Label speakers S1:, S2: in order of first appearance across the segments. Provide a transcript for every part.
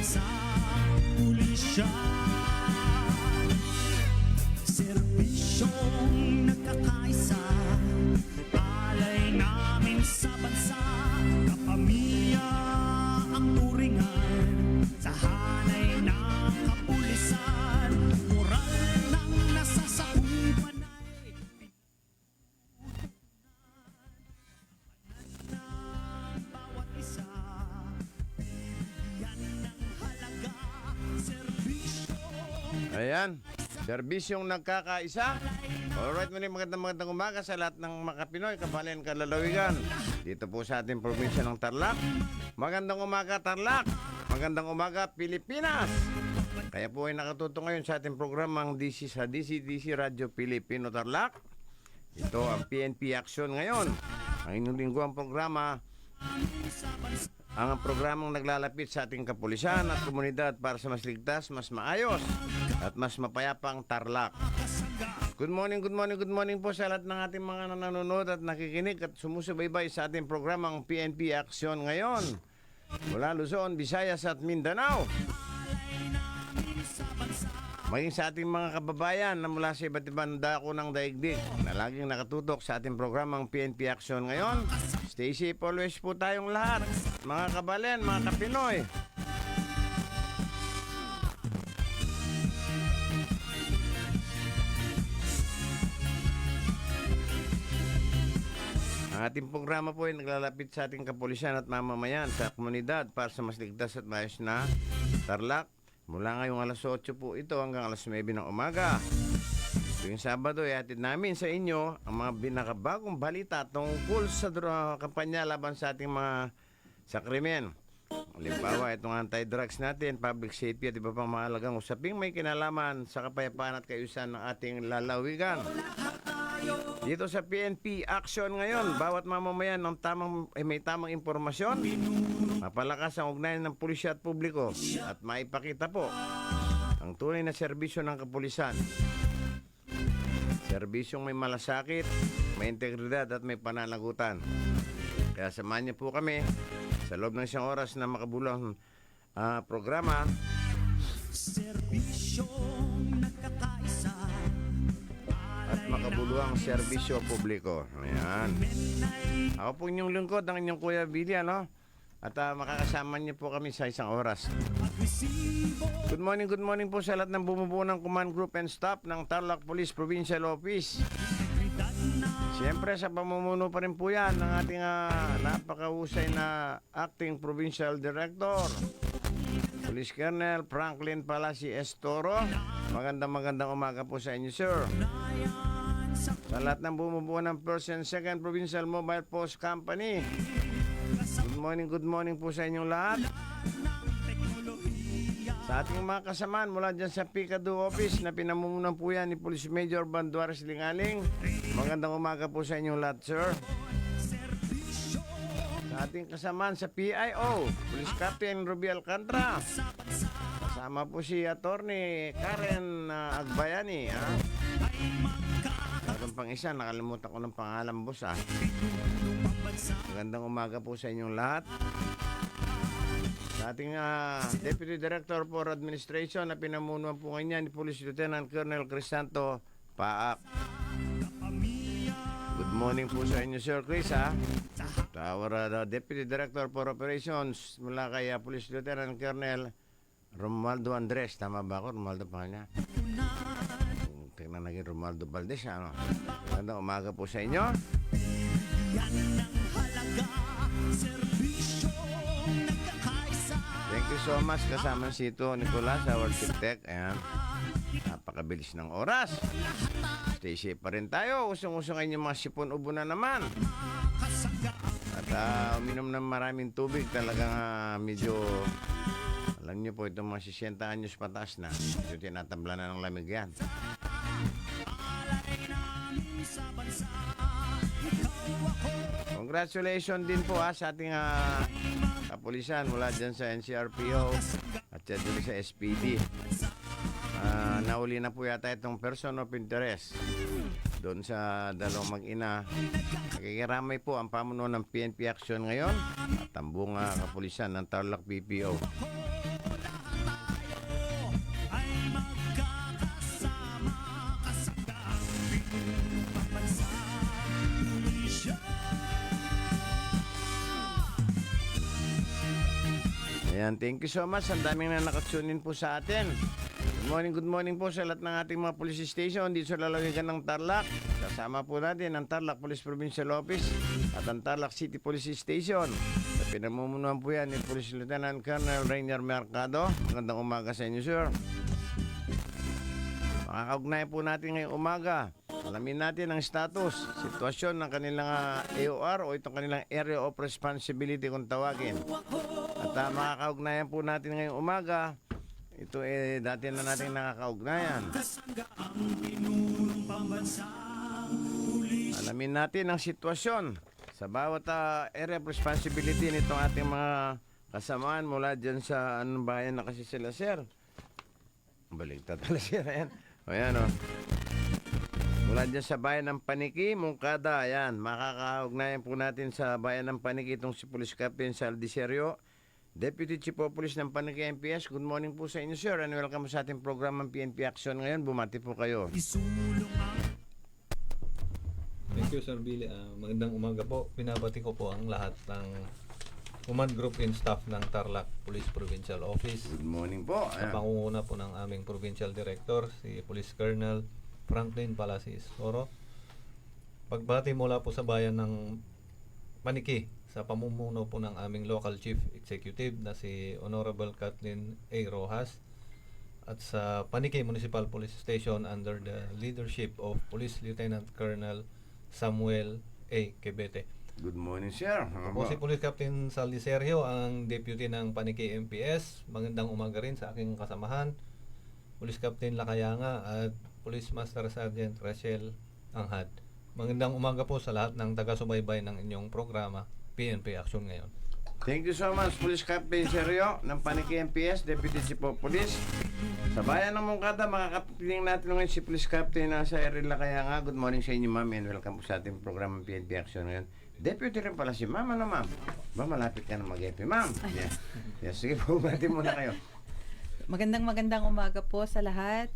S1: sa pulisya. Serbisyong nagkakaisa, alay namin sa bansa. Kapamilya ang turingan, sa hanay ng kapulisan. Moral ng nasasakupan ay ng bawat isa. Yan ang halaga, serbisyo.
S2: Ayan, serbisyong nagkakaisa. Alright, magandang umaga sa lahat ng mga Pinoy, kabalen, kalalawigan. Dito po sa ating probinsya ng Tarlac. Magandang umaga, Tarlac. Magandang umaga, Pilipinas. Kaya po ay nakatuto ngayon sa ating programang DC sa DCDC Radio Pilipino Tarlac. Ito ang PNP Action ngayon. Ang inyong lingguang programa, ang programang naglalapit sa ating kapulisan at komunidad para sa mas ligtas, mas maayos at mas mapayapang Tarlac. Good morning po sa lahat ng ating mga nanonood at nakikinig at sumusubaybay sa ating programang PNP Action ngayon. Mula Luzon, Visayas at Mindanao. Maging sa ating mga kababayan na mula sa iba't ibang dako ng daigdig na laging nakatutok sa ating programang PNP Action ngayon. Stay safe always po tayong lahat, mga kabalen, mga kapinoy. Ang ating programa po ay naglalapit sa ating kapulisan at mamamayan sa komunidad para sa mas ligtas at maayos na Tarlac. Mula ngayong alas 8 po ito hanggang alas 9 ng umaga. Tuwing Sabado ay hatid namin sa inyo ang mga binakabagong balita tungkol sa kampanya laban sa ating mga sakrimen. Halimbawa, itong anti-drugs natin, public safety at iba pang mahalagang usaping may kinalaman sa kapayapaan at kaayusan ng ating lalawigan. Dito sa PNP Action ngayon, bawat mamamayan ng may tamang impormasyon, mapalakas ang ugnayan ng pulisya at publiko at maipakita po ang tunay na serbisyo ng kapulisan. Serbisyong may malasakit, may integridad at may pananagutan. Kaya samahan niyo po kami sa loob ng 1 oras na makabulang programa.
S1: Serbisyong nagkakaisa,
S2: At makabuluhang serbisyo publiko. Ayan. Ako po inyong lingkod, ang inyong Kuya Billy, ano? At makakasama niyo po kami sa 1 oras. Good morning po sa lahat ng bumubuo ng Command Group and Staff ng Tarlac Police Provincial Office. Siyempre sa pamumuno pa rin po yan ng ating napakahusay na Acting Provincial Director, Police Colonel Franklin Palasi Estoro. Magandang umaga po sa inyo, sir. Sa lahat ng bumubuo ng 1st and 2nd Provincial Mobile Post Company, good morning po sa inyong lahat. Sa ating mga kasamaan mula dyan sa Picado Office na pinamumunan po yan ni Police Major Banduares Lingaling. Magandang umaga po sa inyong lahat, sir. Sa ating kasamaan sa PIO, Police Captain Ruby Alcantara. Kasama po si Attorney Karen Agbayani. Meron pang isa, nakalimutan ko ng pangalan, boss. Magandang umaga po sa inyong lahat. Sa ating Deputy Director for Administration na pinamunuan po ngayon ni Police Lieutenant Colonel Crisanto Paak. Good morning po sa inyo, Sir Chris, Our Deputy Director for Operations mula kay Police Lieutenant Colonel Romualdo Andres. Tama ba ako? Romualdo pa niya. Tingnan naging Romualdo Valdez, ano? Magandang umaga po sa inyo.
S1: yan ang halaga, serbisyo nagkakaisa.
S2: Thank you so much. Kasama si ito, Nicolas, our Chief Tech. Ayan. Napakabilis ng oras. Stay safe pa rin tayo. Usong-usong yung mga sipon-ubo na naman. At uminom ng maraming tubig. Talagang medyo, alam niyo po, itong mga 60 anyos pataas na. Medyo tinatabla na ng lamig yan. Congratulations din po sa ating kapulisan mula dyan sa NCRPO at dyan sa SPD. Nauli na po yata itong person of interest doon sa dalawang mag-ina. Nakikiramay po ang pamuno ng PNP Action ngayon at ang buong kapulisan ng Tarlac PPO. Ayan, thank you so much. Ang daming na nakatunin po sa atin. Good morning po sa lahat ng ating mga police station dito sa lalawigan ng Tarlac. Kasama po natin ang Tarlac Police Provincial Office at ang Tarlac City Police Station. Sa pinamumunuan po yan ni Police Lieutenant Colonel Rainier Mercado. Magandang umaga sa inyo, sir. Makakaugnayan po natin ngayong umaga. Alamin natin ang status, sitwasyon ng kanilang AOR o itong kanilang Area of Responsibility kung tawagin. At makakaugnayan po natin ngayong umaga. Ito dati na natin nakakaugnayan. Alamin natin ang sitwasyon sa bawat area of responsibility nitong ating mga kasamaan mula dyan sa anong bayan na kasi sila, sir. Baligtad pala, sir. Ayan. Ayan, o. Mula dyan sa bayan ng Paniki, Mungkada. Ayan, makakaugnayan po natin sa bayan ng Paniki itong si Police Captain Sal Diserio, Deputy Chief of Police ng Paniki MPS. Good morning po sa inyo, sir, and welcome sa ating programang PNP Action ngayon. Bumati po kayo.
S3: Thank you, Sir Billy. Magandang umaga po. Binabati ko po ang lahat ng command group and staff ng Tarlac Police Provincial Office.
S2: Good morning po.
S3: Sa pangunguna po ng aming Provincial Director, si Police Colonel Franklin Palacis Oro. Pagbati mula po sa bayan ng Paniki sa pamumuno po ng aming Local Chief Executive na si Honorable Kathleen A. Rojas, at sa Paniki Municipal Police Station under the leadership of Police Lieutenant Colonel Samuel A. Quebete.
S2: Good morning, sir.
S3: Ako si Police Captain Sal Diserio, ang Deputy ng Paniki MPS. Magandang umaga rin sa aking kasamahan, Police Captain Lakayanga at Police Master Sergeant Rachel Anghad. Magandang umaga po sa lahat ng taga-subaybay ng inyong programa, PNP Action ngayon.
S2: Thank you so much, Police Captain Serio ng Paniki MPS, Deputy Chief of Police. Sa bayan ng Mungkada, makakapiling natin ngayon si Police Captain sa Eril Lakayanga. Good morning sa inyo, ma'am, and welcome po sa ating programang PNP Action ngayon. Deputy rin pala si ma'am, ano ma'am? Ba, malapit ka na mag-EP, ma'am. Yes. Yes, sige po, bati muna kayo.
S4: Magandang umaga po sa lahat.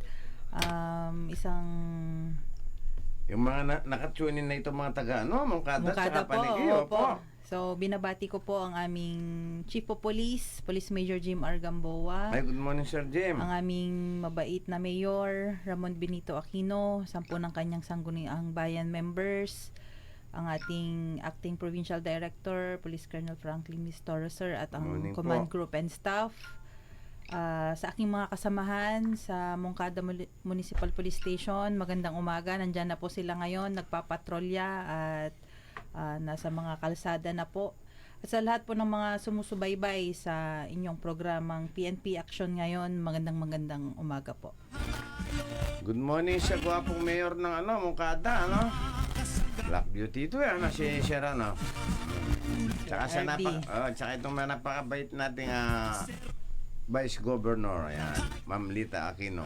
S2: Yung mga nakatunin na ito mga taga, Mungkada
S4: Mungkada
S2: sa Paniki,
S4: opo. So, binabati ko po ang aming Chief of Police, Police Major Jim R. Gamboa.
S2: Ay, good morning, Sir Jim.
S4: Ang aming mabait na Mayor, Ramon Benito Aquino, 10 ng kanyang sangguniang bayan members, ang ating Acting Provincial Director, Police Colonel Franklin Mistoro, sir, at ang
S2: Morning
S4: Command
S2: po.
S4: Group and Staff. Sa aking mga kasamahan sa Mungkada Municipal Police Station, magandang umaga. Nandyan na po sila ngayon, nagpapatrolya at nasa mga kalsada na po. At sa lahat po ng mga sumusubaybay sa inyong programang PNP Action ngayon, magandang umaga po.
S2: Good morning sa gwapong mayor ng Mungkada, Black Beauty ito si Sir, Tsaka sa tsaka itong mga napakabait nating Vice Governor, ayan, Ma'am Lita Aquino.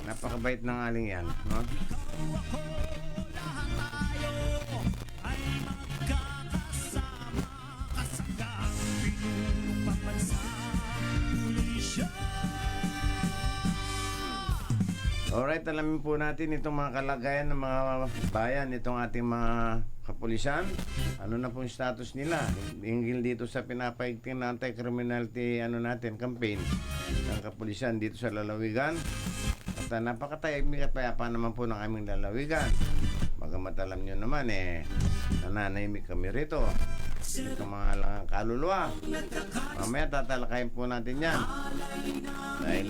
S2: Napakabait ng aling yan, Alright, alamin po natin itong mga kalagayan ng mga bayan, itong ating mga kapulisan. Ano na pong status nila hinggil dito sa pinapaigting na anti-criminality campaign ng kapulisan dito sa lalawigan. At napakatahimik at payapa naman po ng aming lalawigan. Bagamat alam nyo naman nananahimik kami rito. Itong mga langang kaluluwa. Mamaya tatalakayin po natin yan. Dahil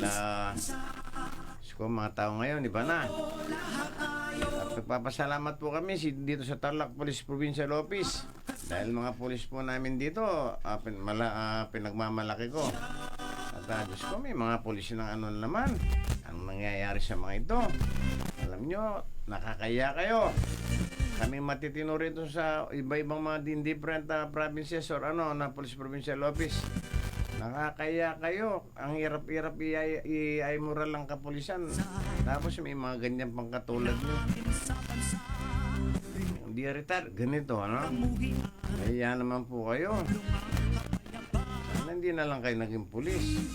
S2: kung mga tao ngayon, iba na. At nagpapasalamat po kami dito sa Tarlac Police Provincial Office. Dahil mga pulis po namin dito, pinagmamalaki ko. At Diyos ko, may mga pulis ng naman. Anong nangyayari sa mga ito? Alam nyo, nakakaya kayo. Kami matitino rito sa iba-ibang mga different provinces or na Police Provincial Office. Nakakaya kayo. Ang hirap-hirap i-moral lang kapulisan. Tapos may mga ganyan pang katulad nyo. Hindi retard. Ganito, Kaya naman po kayo. Sana hindi na lang kayo naging pulis.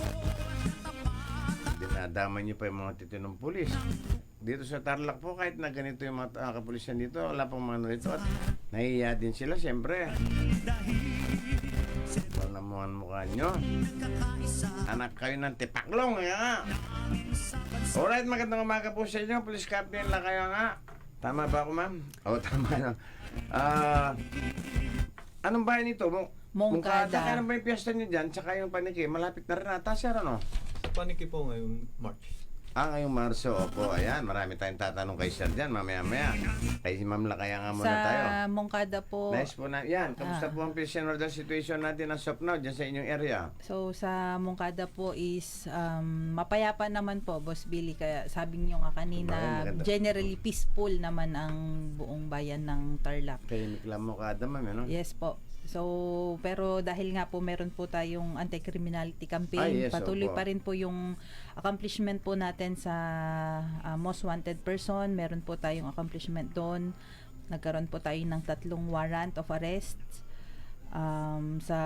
S2: Dinadaman nyo pa yung mga titinong pulis. Dito sa Tarlac po, kahit na ganito yung mga kapulisan dito, wala pang mga rito. At nahihiya din sila, siyempre. Wala mo ang mukha nyo. Anak kayo ng tipaklong, kaya nga. Alright, magandang umaga po sa inyo. Police Captain lang kayo nga. Tama ba ako, ma'am? Oo, tama na. Anong bayan ito?
S4: Mongkada.
S2: Kailan ba yung piyesta nyo dyan? Tsaka yung paniki, malapit na rin ata, sir, ano?
S3: Sa paniki po ngayon, March.
S2: Ngayong Marso, opo, ayan, marami tayong tatanong kay sir dyan, mamaya-maya. Kay si Ma'am Lakaya nga muna tayo.
S4: Sa Mongkada po,
S2: Nice po na, yan, kamusta po ang peace and order situation natin as of now, dyan sa inyong area?
S4: so sa Mongkada po is mapayapa naman po, Boss Billy. Kaya sabi niyo nga kanina,
S2: Ay, maganda.
S4: generally peaceful naman ang buong bayan ng Tarlac.
S2: Tahimik lang mo kada, ma'am, ano?
S4: Yes po. So, pero dahil nga po meron po tayong anti-criminality campaign,
S2: Yes,
S4: patuloy
S2: opo.
S4: pa rin po yung accomplishment po natin sa most wanted person. Meron po tayong accomplishment doon. Nagkaroon po tayo ng 3 warrant of arrest sa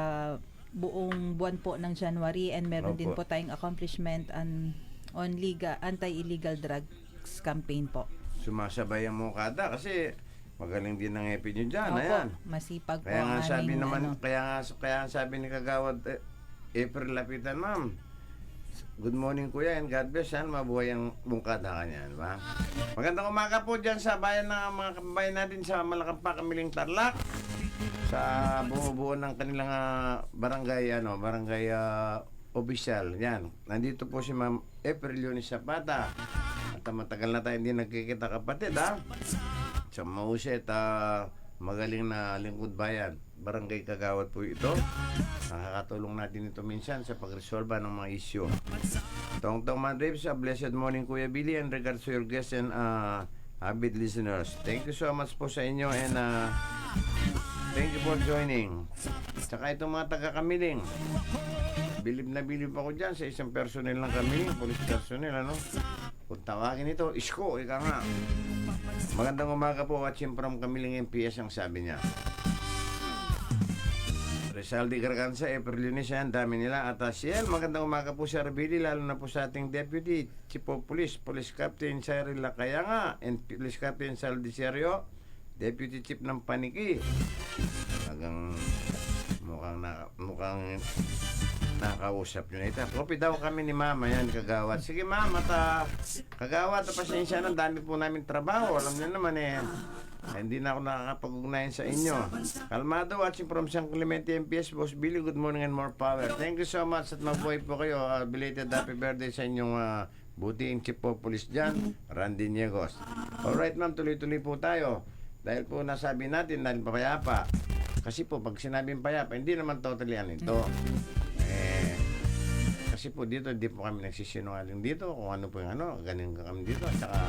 S4: buong buwan po ng January, and meron din
S2: Opo.
S4: po tayong accomplishment on anti-illegal drugs campaign po.
S2: Sumasabay ang mukada kasi magaling din ang epi nyo dyan,
S4: Opo,
S2: ayan.
S4: masipag po
S2: Kaya nga
S4: ang
S2: sabi
S4: aming,
S2: naman,
S4: ano.
S2: kaya nga sabi ni Kagawad, April lapitan, ma'am. Good morning, kuya, and God bless, yan, mabuhay ang bungkada kanya, di ba? Magandang umaga po dyan sa bayan ng mga kababayan natin sa Malakapá, Kamiling Tarlac. Sa bumubuo ng kanilang barangay official. Yan, nandito po si Ma'am April Yunis Zapata. At matagal na tayo hindi nagkikita, kapatid, ha? Sa Mauset, magaling na lingkod bayan. Barangay Kagawad po ito. Nakakatulong natin ito minsan sa pagresolba ng mga issue. Tong-tong Madrives, blessed morning Kuya Billy, and regards to your guests and avid listeners. Thank you so much po sa inyo, and thank you for joining. Tsaka itong mga taga-Kamiling. Bilib na bilib ako dyan sa isang personnel ng Kamiling, police personnel, ano? Kung tawagin ito, isko, ika nga. Magandang umaga po, watching from Kamiling MPS, ang sabi niya. Rizal de Garganza, April Yunis, yan, dami nila. At Ciel, magandang umaga po sa Arbili, lalo na po sa ating Deputy Chief of Police, Police Captain Cyril Lakayanga, and Police Captain Sal Diserio, Deputy Chief ng Paniki. Talagang mukhang nakausap nyo na ito. Kopi daw kami ni Mama, yan, Kagawad. Sige, Mama, Kagawad, pasensya na, dami po namin trabaho. Alam niyo naman hindi na ako nakakapag-ugnayan sa inyo. Kalmado, watching from San Clemente MPS, Boss Billy, good morning and more power. Thank you so much at mabuhay po kayo. Belated happy birthday sa inyong butiing Chief of Police dyan, Randy Niegos. Alright, ma'am, tuloy-tuloy po tayo. Dahil po nasabi natin, dahil payapa. Kasi po, pag sinabing payapa, hindi naman totally ito. Kasi po dito, hindi po kami nagsisinungaling dito kung ano po yung galing kami dito. At saka,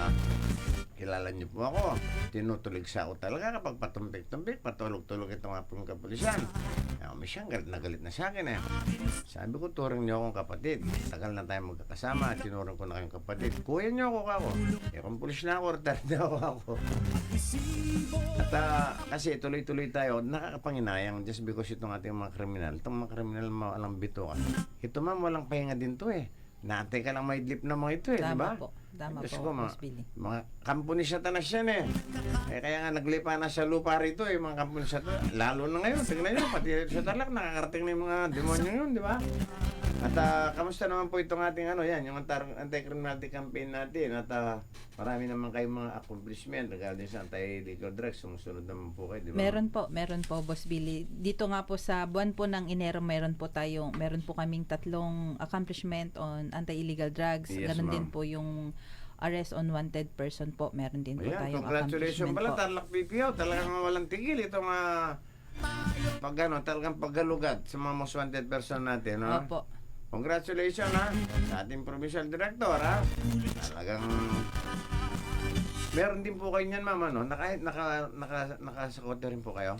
S2: kilala niyo po ako. Tinutulig sa ako talaga kapag patumpik-tumpik, patulog-tulog itong nga pong kapulisan. Siyang galit na sa akin Sabi ko, turing niyo akong kapatid. Tagal na tayo magkakasama, tinuring ko na kayong kapatid. Kuya niyo ako kako. Kung pulis na ako, retired na ako. At kasi tuloy-tuloy tayo, nakakapanginayang just because itong ating mga kriminal. Itong mga kriminal walang bitukan. Ito ma'am, walang pahinga din to Naantay ka lang maidlip na mga ito di ba?
S4: Tama
S2: Diyos
S4: po,
S2: ko,
S4: Boss Billy.
S2: mga kampo ni Satanas yan kaya nga naglipa na sa lupa rito mga kampo ni Satanas. Lalo na ngayon, tingnan nyo, pati sa Tarlac, nakakarating na yung mga demonyo yun, di ba? At kamusta naman po itong ating yung anti-criminality campaign natin. At marami naman kayong mga accomplishment regarding sa anti-illegal drugs. Sumusunod naman po kayo, di ba?
S4: Meron po, Boss Billy. Dito nga po sa buwan po ng Enero, meron po kaming 3 accomplishment on anti-illegal drugs.
S2: Yes,
S4: Ganon
S2: ma'am.
S4: din po yung arrest on wanted person po. Meron din po
S2: Ayan,
S4: tayong
S2: congratulations
S4: accomplishment
S2: pala,
S4: po.
S2: Tarlac PPO. Talagang walang tigil itong talagang paggalugad sa mga most wanted person natin. No?
S4: Opo.
S2: Congratulations sa ating provincial director Talagang meron din po kayo niyan, ma'am, nakasakote rin po kayo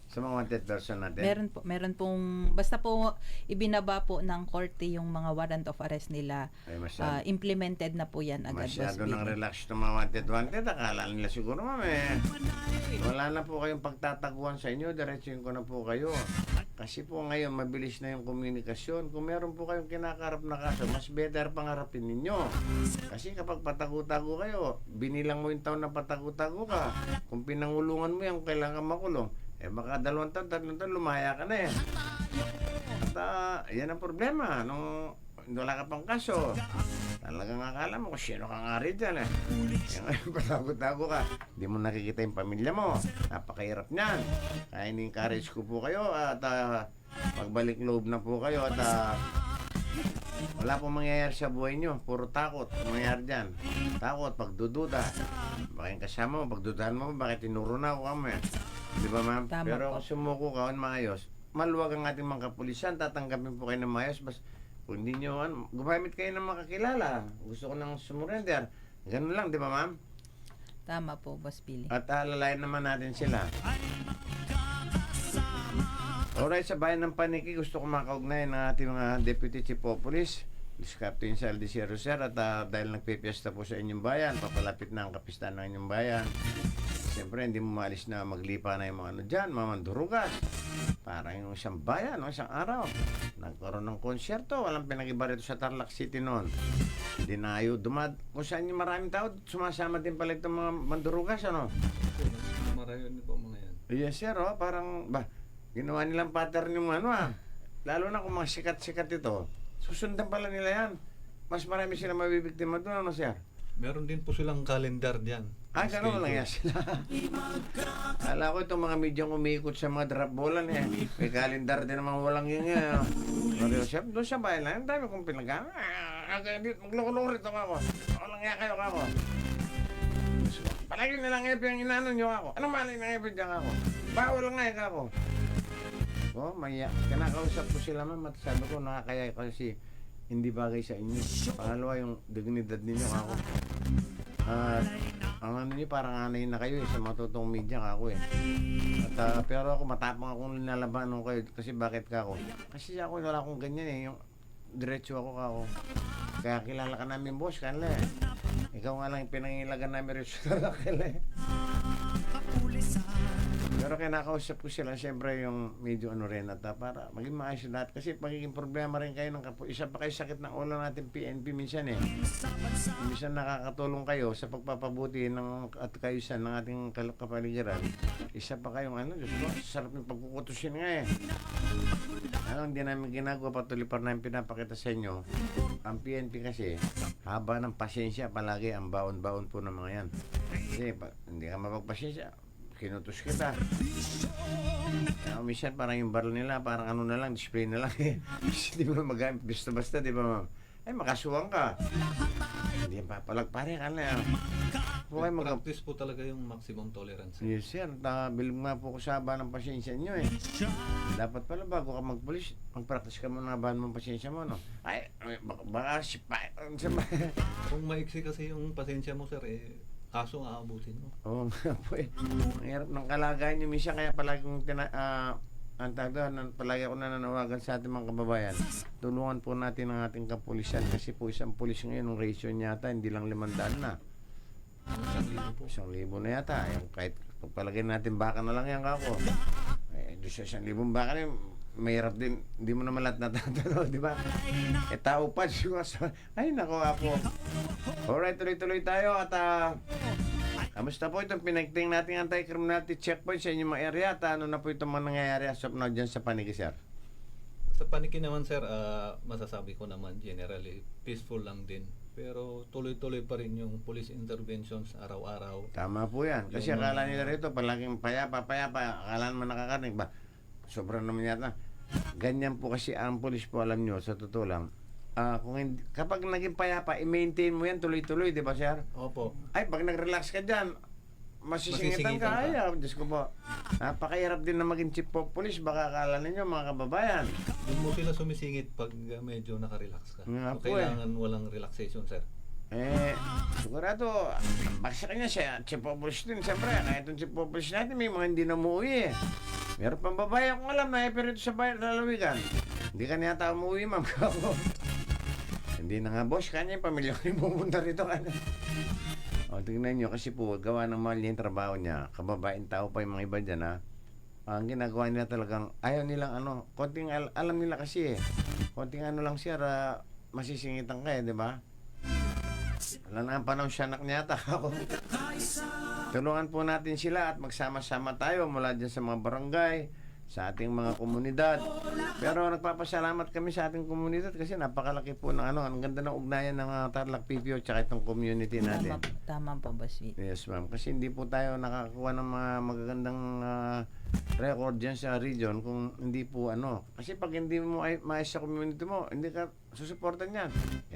S2: sa mga wanted person natin.
S4: Meron pong basta po ibinaba po ng korte yung mga warrant of arrest nila.
S2: Ay, masyado,
S4: Implemented na po yan agad, Boss
S2: masyado nang
S4: Billy.
S2: relax ng mga wanted. Akala nila siguro, ma'am, wala na po kayong pagtataguan sa inyo, diretsuhin ko na po kayo. Kasi po ngayon, mabilis na yung komunikasyon. Kung meron po kayong kinakarap na kaso, mas better pangarapin ninyo. Kasi kapag patago-tago kayo, binilang mo yung taon na patago-tago ka. Kung pinangulungan mo yan, kailangan makulong. Baka 2 taon, 3 taon, lumaya ka na At yan ang problema. Nung wala ka pang kaso, talagang akala mo kung sino kang ari dyan eh. Ngayon, patago-tago ka. Hindi mo nakikita yung pamilya mo. Napakahirap niyan. Kaya ini-encourage ko po kayo at magbalik loob na po kayo at wala pong mangyayari sa buhay nyo. Puro takot ang mangyayari dyan. Takot, pagdududa. Baka yung kasama mo, pagdudahan mo, bakit tinuro na ako kami? Di ba, ma'am?
S4: Tama
S2: Pero
S4: po.
S2: kung sumuko ka, maayos, maluwag ang ating mga kapulisan, tatanggapin po kayo ng maayos. Bas, kung hindi nyo, gumamit kayo ng makakilala. Gusto ko nang sumurrender. Ganun lang, di ba, ma'am?
S4: Tama po, Boss Billy.
S2: At alalayan naman natin sila. Alright, sa bayan ng Paniki, gusto ko makaugnay ng ating mga Deputy Chief of Police, Police Captain Saldi Sir, at dahil nagpipiesta po sa inyong bayan, papalapit na ang kapistahan ng inyong bayan. Siyempre, hindi mo maalis na maglipa na yung mga dyan, mga mandurugas. Parang yung isang bayan, no, isang araw. Nagkaroon ng konsyerto, walang pinag-iba rito sa Tarlac City noon. Dinayo, kung saan yung maraming tao, sumasama din pala itong mga mandurugas, ano?
S3: Marayon din po mga yan.
S2: Yes, sir, oh, parang, ginawa nilang pattern yung lalo na kung mga sikat-sikat ito, susundan pala nila yan. Mas marami sila mabibiktima doon, ano, sir?
S3: Meron din po silang calendar diyan.
S2: Gano'n lang yan sila. Kala ko itong mga medyang umiikot sa mga drop ballan eh. May kalendar din naman walang yun yan. Pero siya, doon sa bayan lang, ang dami kong pinag-ano. Maglulong rito ako. Walang nga kayo ako. Palagi nilang epi ang inaano nyo ako. Anong malay ng epi dyan ako? Bawal nga ako. Oh, maya. Kinakausap ko sila, ma'am, at sabi ko nakakaya kasi hindi bagay sa inyo. Pangalawa, yung dignidad ninyo ako. At ang ano niyo, parang anay na kayo sa matutong media ako eh. At pero ako matapang akong nilalabanan kayo kasi bakit ka ako? Kasi ako wala akong ganyan eh. Yung diretso ako. Kaya kilala ka namin, boss, kanila eh. Ikaw nga lang yung pinangilagan namin rin sa kanila eh. Pero kinakausap ko sila, siyempre yung medyo ano rin at para maging maayos lahat. Kasi magiging problema rin kayo ng isa pa kayo sakit ng ulo natin PNP minsan eh. Minsan nakakatulong kayo sa pagpapabuti ng at kayusan ng ating kapaligiran. Isa pa kayong Diyos ko, sarap yung pagkukutusin nga eh. Hindi namin ginagawa, patuloy pa namin pinapakita sa inyo. Ang PNP kasi, haba ng pasensya palagi ang baon-baon po ng mga yan. Kasi hindi ka mapagpasensya, kinutos kita. Minsan parang yung barrel nila, parang ano na lang, display na lang eh. Hindi mo magamit, basta-basta, di ba ma'am? Makasuwang ka. Hindi pa palagpare ka na.
S3: Practice po talaga yung maximum tolerance.
S2: Yes sir, bilog nga po ko sa haba ng pasensya nyo eh. Dapat pala bago ka magpulis, mag-practice ka muna ng habahan mong pasensya mo, no? Baka
S3: Kung maiksi kasi yung pasensya mo, sir, kaso aabutin mo.
S2: Oo nga po eh. Ang hirap ng kalagayan nyo minsan, kaya palagi kong palagi ako nananawagan sa ating mga kababayan. Tulungan po natin ang ating kapulisan kasi po isang pulis ngayon, ang ratio niya yata, hindi lang 500 na.
S3: 1,000 po.
S2: 1,000 na yata. Yung kahit palagay natin baka na lang yan kako. Doon sa 1,000 baka na mahirap din. Hindi mo naman lahat natatalo, di ba? Tao pa siya. Ay, nako ako. Alright, tuloy-tuloy tayo at kamusta po itong pinagting nating anti-criminality checkpoint sa inyong mga area at ano na po itong mga nangyayari as of now dyan sa Paniki, sir?
S3: Sa Paniki naman, sir, masasabi ko naman generally peaceful lang din. Pero tuloy-tuloy pa rin yung police interventions araw-araw.
S2: Tama po yan. Kasi akala nila rito palaging payapa. Akala naman nakakarinig ba? Sobrang naman yata. Ganyan po kasi ang police po, alam nyo, sa totoo lang. Kapag naging payapa, i-maintain mo yan tuloy-tuloy, di ba, sir?
S3: Opo.
S2: Ay, pag nag-relax ka dyan, masisingitan ka. Ay, Diyos ko po. Napakahirap din na maging chief of police. Baka akala ninyo, mga kababayan.
S3: Doon mo sila sumisingit pag medyo nakarelax ka.
S2: Nga
S3: So,
S2: po
S3: kailangan walang relaxation, sir.
S2: Sigurado, bakit kanya siya, chief of police din, siyempre. Kahit yung chief of police natin, may mga hindi na umuwi eh. Meron pang babae akong alam na pero ito sa bayan lalawigan. Hindi ka niya tao umuwi, ma'am kako. Hindi na nga, boss, kanya yung pamilya ko yung pumunta rito. Tingnan nyo, kasi po, gawa ng mahal niya yung trabaho niya. Kababaeng tao pa yung mga iba dyan, ha. Ang ginagawa nila talagang, ayaw nilang konting alam nila kasi eh. Konting lang siya, masisingitan ka eh, di ba? Wala na ang panahon siya anak niya ako. Tulungan po natin sila at magsama-sama tayo mula dyan sa mga barangay, sa ating mga komunidad. Pero nagpapasalamat kami sa ating komunidad kasi napakalaki po ng ang ganda ng ugnayan ng Tarlac PPO tsaka itong community natin.
S4: Tama po, Boss Vic.
S2: Yes, ma'am. Kasi hindi po tayo nakakakuha ng mga magagandang record dyan sa region kung hindi po Kasi pag hindi mo maayos sa community mo, hindi ka susuportan yan.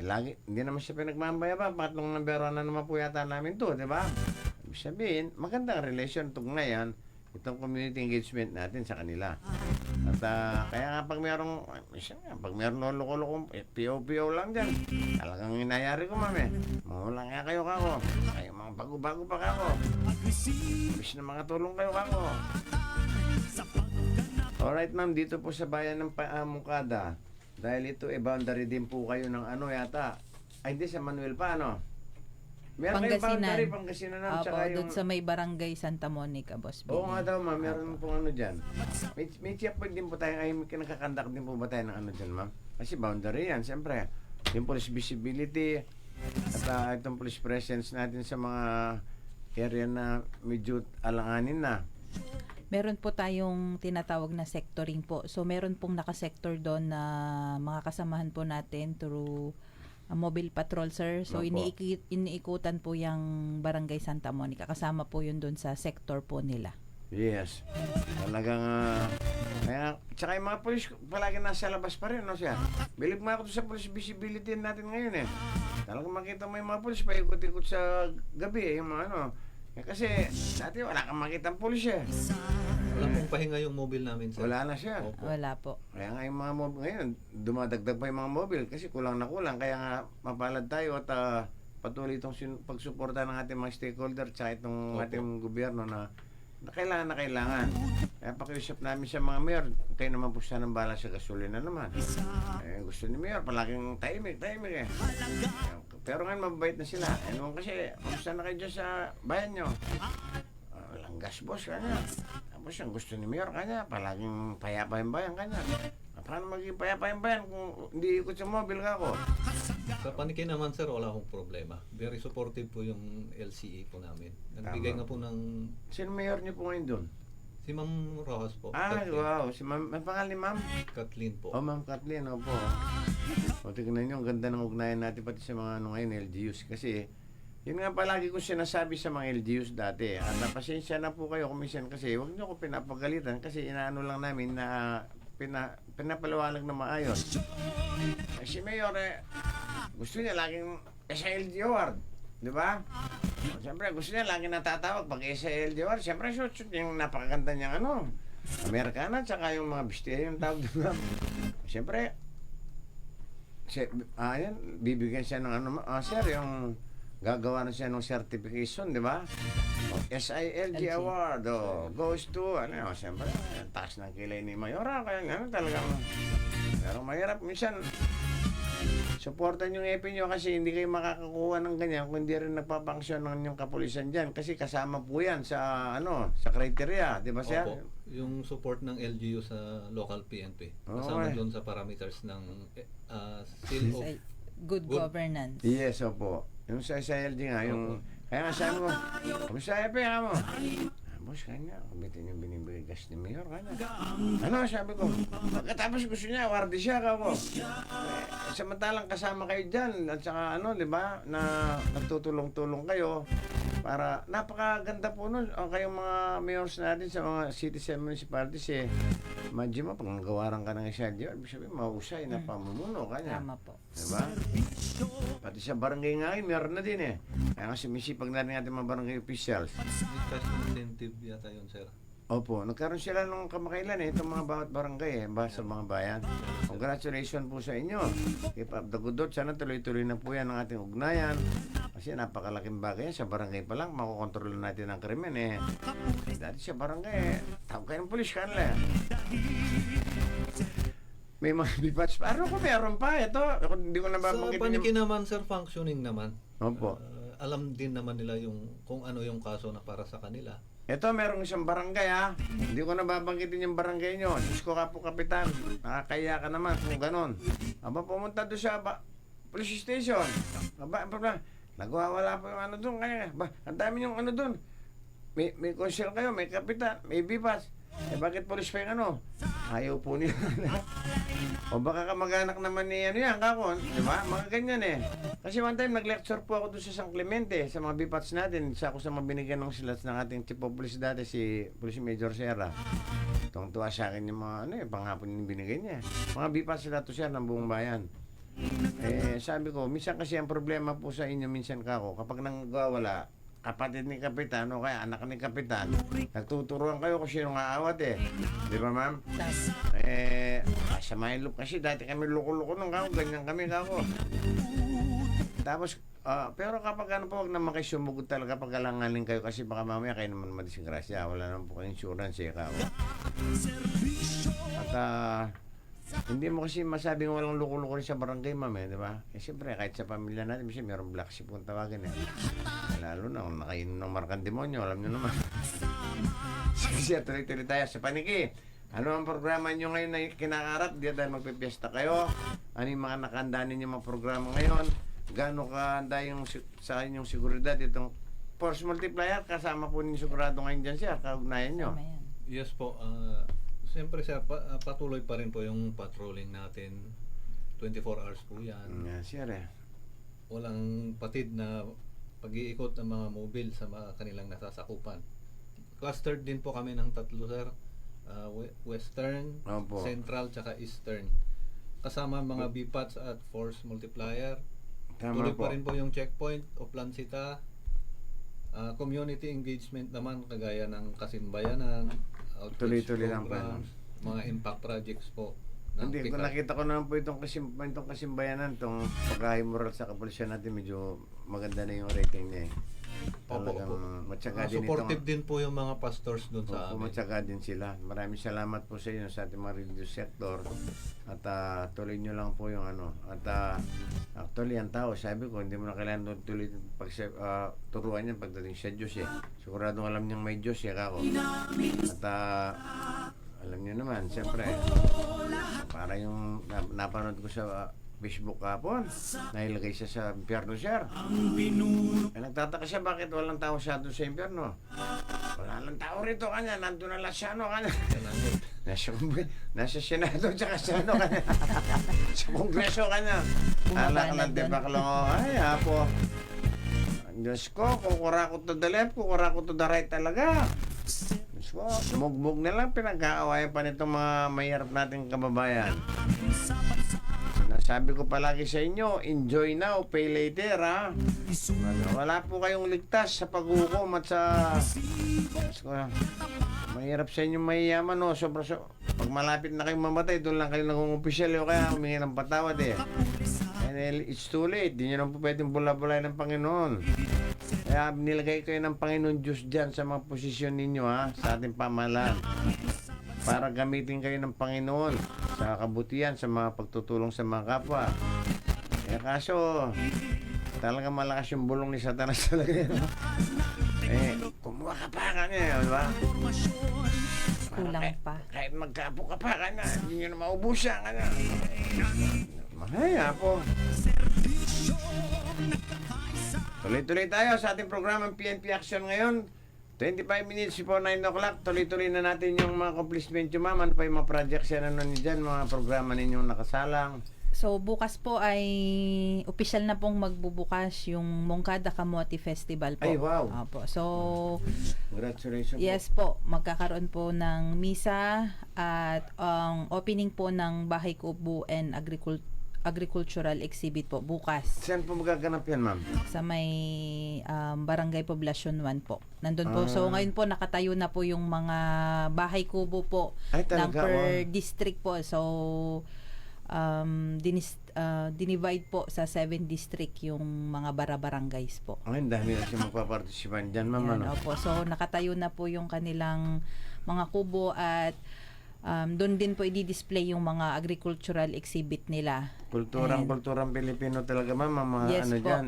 S2: Lagi, hindi naman siya pinagmamayabang. Pangatlong nambero na naman po yata namin to, di ba? Ibig sabihin, magandang relation tugnayan itong community engagement natin sa kanila. At kaya nga pag mayroong loko-lokong PO lang dyan, talagang inayari ko, mami. Mahulang nga kayo kako. Kayo mga bago-bago pa kako. Bis na mga tulong kayo kako. Alright, ma'am, dito po sa bayan ng Mungkada, dahil ito boundary din po kayo ng yata. Ay, hindi, sa Manuel pa, Meron kayong boundary, Pangasinan,
S4: Opo,
S2: tsaka yung...
S4: doon sa may barangay Santa Monica, Boss Vic.
S2: Oo nga daw, ma'am. Meron pong dyan. May checkpoint din po tayo. Ay, nagkakandak din po ba tayo ng dyan, ma'am? Kasi boundary yan, siyempre. Yung police visibility at itong police presence natin sa mga area na medyo alanganin na.
S4: Meron po tayong tinatawag na sectoring po. So, meron pong naka-sector doon na mga kasamahan po natin through mobile patrol, sir. So,
S2: Opo.
S4: iniikutan po yung Barangay Santa Monica. Kasama po yun doon sa sector po nila.
S2: Yes. Talagang, kaya, tsaka yung mga polis, palagi nasa labas pa rin, siya. Bilib nga ako sa police visibility natin ngayon, Talagang makita mo yung mga polis, paikot-ikot sa gabi, yung mga kasi, dati wala kang makita ang polis,
S3: Wala pong pahinga yung mobile namin, sir.
S2: Wala na siya.
S3: Opo.
S4: Wala po.
S2: Kaya nga yung mga mobile ngayon, dumadagdag pa yung mga mobile kasi kulang na kulang. Kaya nga mapalad tayo at patuloy itong pagsuporta ng ating mga stakeholder at itong
S3: Opo.
S2: ating gobyerno na kailangan. Kaya pakiusap namin sa mga mayor, kayo naman po sana ng bala sa gasolina naman. Gusto ni mayor, palaging tahimik Pero ngayon mababait na sila. Naman kasi, kamusta na kayo dyan sa bayan nyo? Walang gas, boss, kanya. Tapos ang gusto ni mayor kanya, palaging payapa yung bayan kanya. Paano maging payapa yung bayan kung hindi ikot sa mobile ka ako?
S3: Sa Paniki naman, sir, wala akong problema. Very supportive po yung LCE po namin. Nagbigay
S2: Tama.
S3: nga po ng
S2: Sino mayor niyo po ngayon doon?
S3: si Ma'am Rojas po.
S2: Wow. Si ma'am, ang pangalan ni ma'am?
S3: Kathleen po.
S2: Ma'am Kathleen, opo. O, tignan nyo, ang ganda ng ugnayan natin pati sa mga ngayon, LGUs. Kasi, yun nga palagi ko sinasabi sa mga LGUs dati. At napasensya na po kayo, kumisyan, kasi huwag nyo ko pinapagalitan kasi inaano lang namin na pinapaliwanag na maayos. Si Mayor, gusto niya laging SLG award. Di ba? Siyempre, gusto niya laging natatawag pag SLG award. Siyempre, shoot yung napakaganda niyang Amerikana, tsaka yung mga bestiya yung tawag. Siyempre, bibigyan siya ng sir, yung gagawa na siya ng certification, di ba? SILG award, goes to, siyempre, taas ng kilay ni Mayora, kaya talagang, pero mahirap, minsan, supportan yung EP nyo kasi hindi kayo makakakuha ng ganyan kung hindi rin nagpapangsyon ng yung kapulisan dyan kasi kasama po yan sa, sa criteria, di ba siya?
S3: Opo. Yung support ng LGU sa local PNP. Kasama doon sa parameters ng seal of
S4: Good governance.
S2: Yes, opo. Yung sa SILG nga, yung... Kaya nga sabi ko, kamusta EP nga mo? Boss, kanya, kumitin yung binibigay gas ni Mayor, kanya. Sabi ko, pagkatapos gusto niya, wardi siya ka po. Samantalang kasama kayo dyan, at saka di ba, na nagtutulong-tulong kayo para napakaganda po nun. Kayong mga mayors natin sa mga cities and municipalities, imagine mo, pag nagawaran ka ng SILG, ibig sabihin, mahusay na pamumuno, kanya.
S4: Tama po.
S2: Diba? Pati sa barangay nga meron na din Kaya nga sumisipag na rin natin mga barangay officials.
S3: cash incentive yata yun, sir.
S2: Opo, nagkaroon sila nung kamakailan itong mga bawat barangay sa mga bayan. Congratulations po sa inyo. Keep up the good work. Sana tuloy-tuloy na po yan ang ating ugnayan. Kasi napakalaking bagay yan. Sa barangay pa lang, makokontrol natin ang krimen Dati sa barangay, tawag kayo ng pulis kanila. May mga bipats. Ano ko meron pa? Ito, hindi ko
S3: Sa
S2: nababanggit
S3: Paniki naman, sir, functioning naman.
S2: Opo.
S3: Alam din naman nila kung ano yung kaso na para sa kanila.
S2: Ito, merong isang barangay Hindi ko nababanggitin yung barangay nyo. Diyos ko ka po, kapitan. Nakakaya ka naman kung ganon. Pumunta doon sa police station. Nagwawala po yung doon. Kaya, ang dami yung doon. May consul kayo, may kapitan, may bipas. Eh bakit police pa yung ano? Ayaw po nila. O baka kamag-anak naman ni ano yan, kako. Di ba? Mga ganyan eh. Kasi one time nag-lecture po ako doon sa San Clemente, sa mga bipats natin. Isa ako sa mabinigyan ng slots ng ating chief of police dati, si Police Major Serra. Tuwang-tuwa sa akin yung mga ano eh, panghapon yung binigay niya. Mga bipats sila to siya ng buong bayan. Eh sabi ko, minsan kasi ang problema po sa inyo, minsan kako, kapag nanggawala, kapatid ni Kapitan o kaya anak ni Kapitan, nagtuturuan kayo kung sino nga awat eh. Di ba ma'am? Sa Milo kasi dati kami loko-loko nung kako, ganyan kami kako. Tapos, pero kapag ano po, huwag naman kayo sumugod talaga pag alanganin kayo kasi baka mamaya kayo naman madisgrasya. Wala naman po kayong insurance eh kako. At hindi mo kasi masabing walang loko-loko rin sa barangay, ma'am, eh, di ba? Eh, siyempre, kahit sa pamilya natin, kasi mayroong black sheep kung tawagin, eh. Lalo na kung nakainom ng markang demonyo, alam nyo naman. Kasi tuloy-tuloy tayo sa paniki. Ano ang programa nyo ngayon na kinakarap? Di dahil magpipiesta kayo? Ano yung mga nakahanda ninyo mga programa ngayon? Gano'ng kahanda yung sa inyong seguridad? Itong force multiplier, kasama po ninyo sigurado ngayon dyan siya, kaugnayan nyo.
S4: Tama yan.
S3: Yes po. Siyempre sir, patuloy pa rin po yung patrolling natin. 24 hours po yan.
S2: Sir eh.
S3: Walang patid na pag-iikot ng mga mobile sa mga kanilang nasasakupan. Clustered din po kami ng tatlo sir. Western,
S2: Opo.
S3: Central, tsaka Eastern. Kasama mga BPATs at Force Multiplier.
S2: Tama
S3: Tuloy
S2: po.
S3: pa rin po yung checkpoint o Plansita. Community engagement naman kagaya ng Kasimbayanan, outreach
S2: Tuloy-tuloy lang pa,
S3: programs, mga impact projects po. ng
S2: Hindi, kung
S3: PICAP.
S2: nakita ko naman po itong kasimbayanan, itong pagkahimural sa kapulisyan natin, medyo maganda na yung rating niya eh. Talagang matyaga din
S3: Supportive din po yung mga pastors doon sa amin.
S2: matyaga din sila. Maraming salamat po sa inyo sa ating mga radio sector. At tuloy nyo lang po yung ano. At actually, ang tao, sabi ko, hindi mo na kailangan tuloy turuan yan pagdating sa Diyos eh. Siguradong alam niyang may Diyos eh, kako. At alam niyo naman, siyempre, para yung napanood ko sa Facebook kapon, nailagay siya sa impyerno, sir. Nagtataka siya bakit walang tao siya doon sa impyerno. Wala lang tao rito kanya, nandun na lang siya, ano kanya. Nasa Senado, tsaka sa ano kanya. Sa Kongreso kanya. Ala ka ng debaklo, ay apo. Diyos ko, kukura ko to the left, kukura ko to the right talaga. Diyos ko, mugmug na lang pinag-aawayan pa nitong mga mahirap nating kababayan. Sabi ko palagi sa inyo, enjoy now, pay later, ha? Wala po kayong ligtas sa paghukom at sa... Mahirap sa inyo mayayaman, no? Pag malapit na kayong mamatay, doon lang kayo nag-umpisyal o kaya humingi ng patawad, eh. And it's too late. Di nyo na po pwedeng bula-bulay ng Panginoon. Kaya nilagay kayo ng Panginoon Diyos dyan sa mga posisyon ninyo, ha? Sa ating pamahalaan. Para gamitin kayo ng Panginoon sa kabutihan, sa mga pagtutulong sa mga kapwa. Eh kaso, talaga malakas yung bulong ni Satanas talaga yan. Kumuha ka pa kanya, di ba?
S4: Kulang pa.
S2: Kahit magkapo ka pa kanya, hindi nyo na maubusan kanya. Mahaya po. Tuloy-tuloy tayo sa ating programang PNP Action ngayon. 25 minutes before 9 o'clock, tuloy-tuloy na natin yung mga accomplishment nyo, ma'am. Ano pa yung mga projects yan, ano nyo dyan, mga programa ninyong nakasalang.
S4: So bukas po ay opisyal na pong magbubukas yung Mongkada Kamote Festival po.
S2: Ay, wow.
S4: Opo. So
S2: Congratulations
S4: yes po, magkakaroon po ng misa at ang opening po ng Bahay Kubo and Agricultural Exhibit po bukas
S2: Saan po magaganap yan, ma'am?
S4: sa may Barangay Poblacion 1 po. Nandun po. So ngayon po nakatayo na po yung mga bahay kubo po
S2: Ay,
S4: ng
S2: talaga,
S4: per district po. So dinivide po sa 7 district yung mga barabarangays po.
S2: Ay, dami na siya magpapartisipan dyan, ma'am.
S4: Yan,
S2: Ano?
S4: opo. So nakatayo na po yung kanilang mga kubo at doon din po i-display yung mga agricultural exhibit nila.
S2: Kulturang Pilipino talaga, ma'am. Mga
S4: Yes
S2: ano
S4: po.
S2: dyan,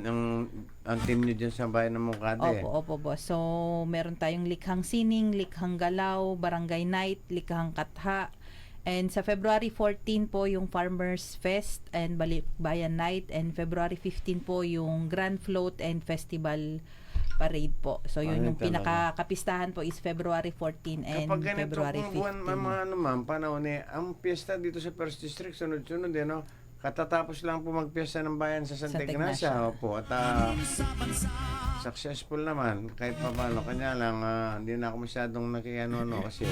S2: ang team nyo dyan sa bayan ng Mongkada.
S4: Opo, boss. So, meron tayong likhang sining, likhang galaw, barangay night, likhang katha. And sa February 14 po yung Farmers Fest and Balikbayan Night. And February 15 po yung Grand Float and Festival parade po. So yun
S2: Ay,
S4: yung
S2: talaga.
S4: pinakakapistahan po is February 14 and
S2: Kapag ganito
S4: February
S2: pong buwan,
S4: 15.
S2: mga ano ma'am, panahon ang piyesta dito sa First District, sunod-sunod no? Katatapos lang po magpiyesta ng bayan sa Santa
S4: Santa
S2: Ignacia.
S4: Ignacia.
S2: Opo, at successful naman, kahit pa paano. Kanya lang, hindi na ako masyadong nakiano, no? Kasi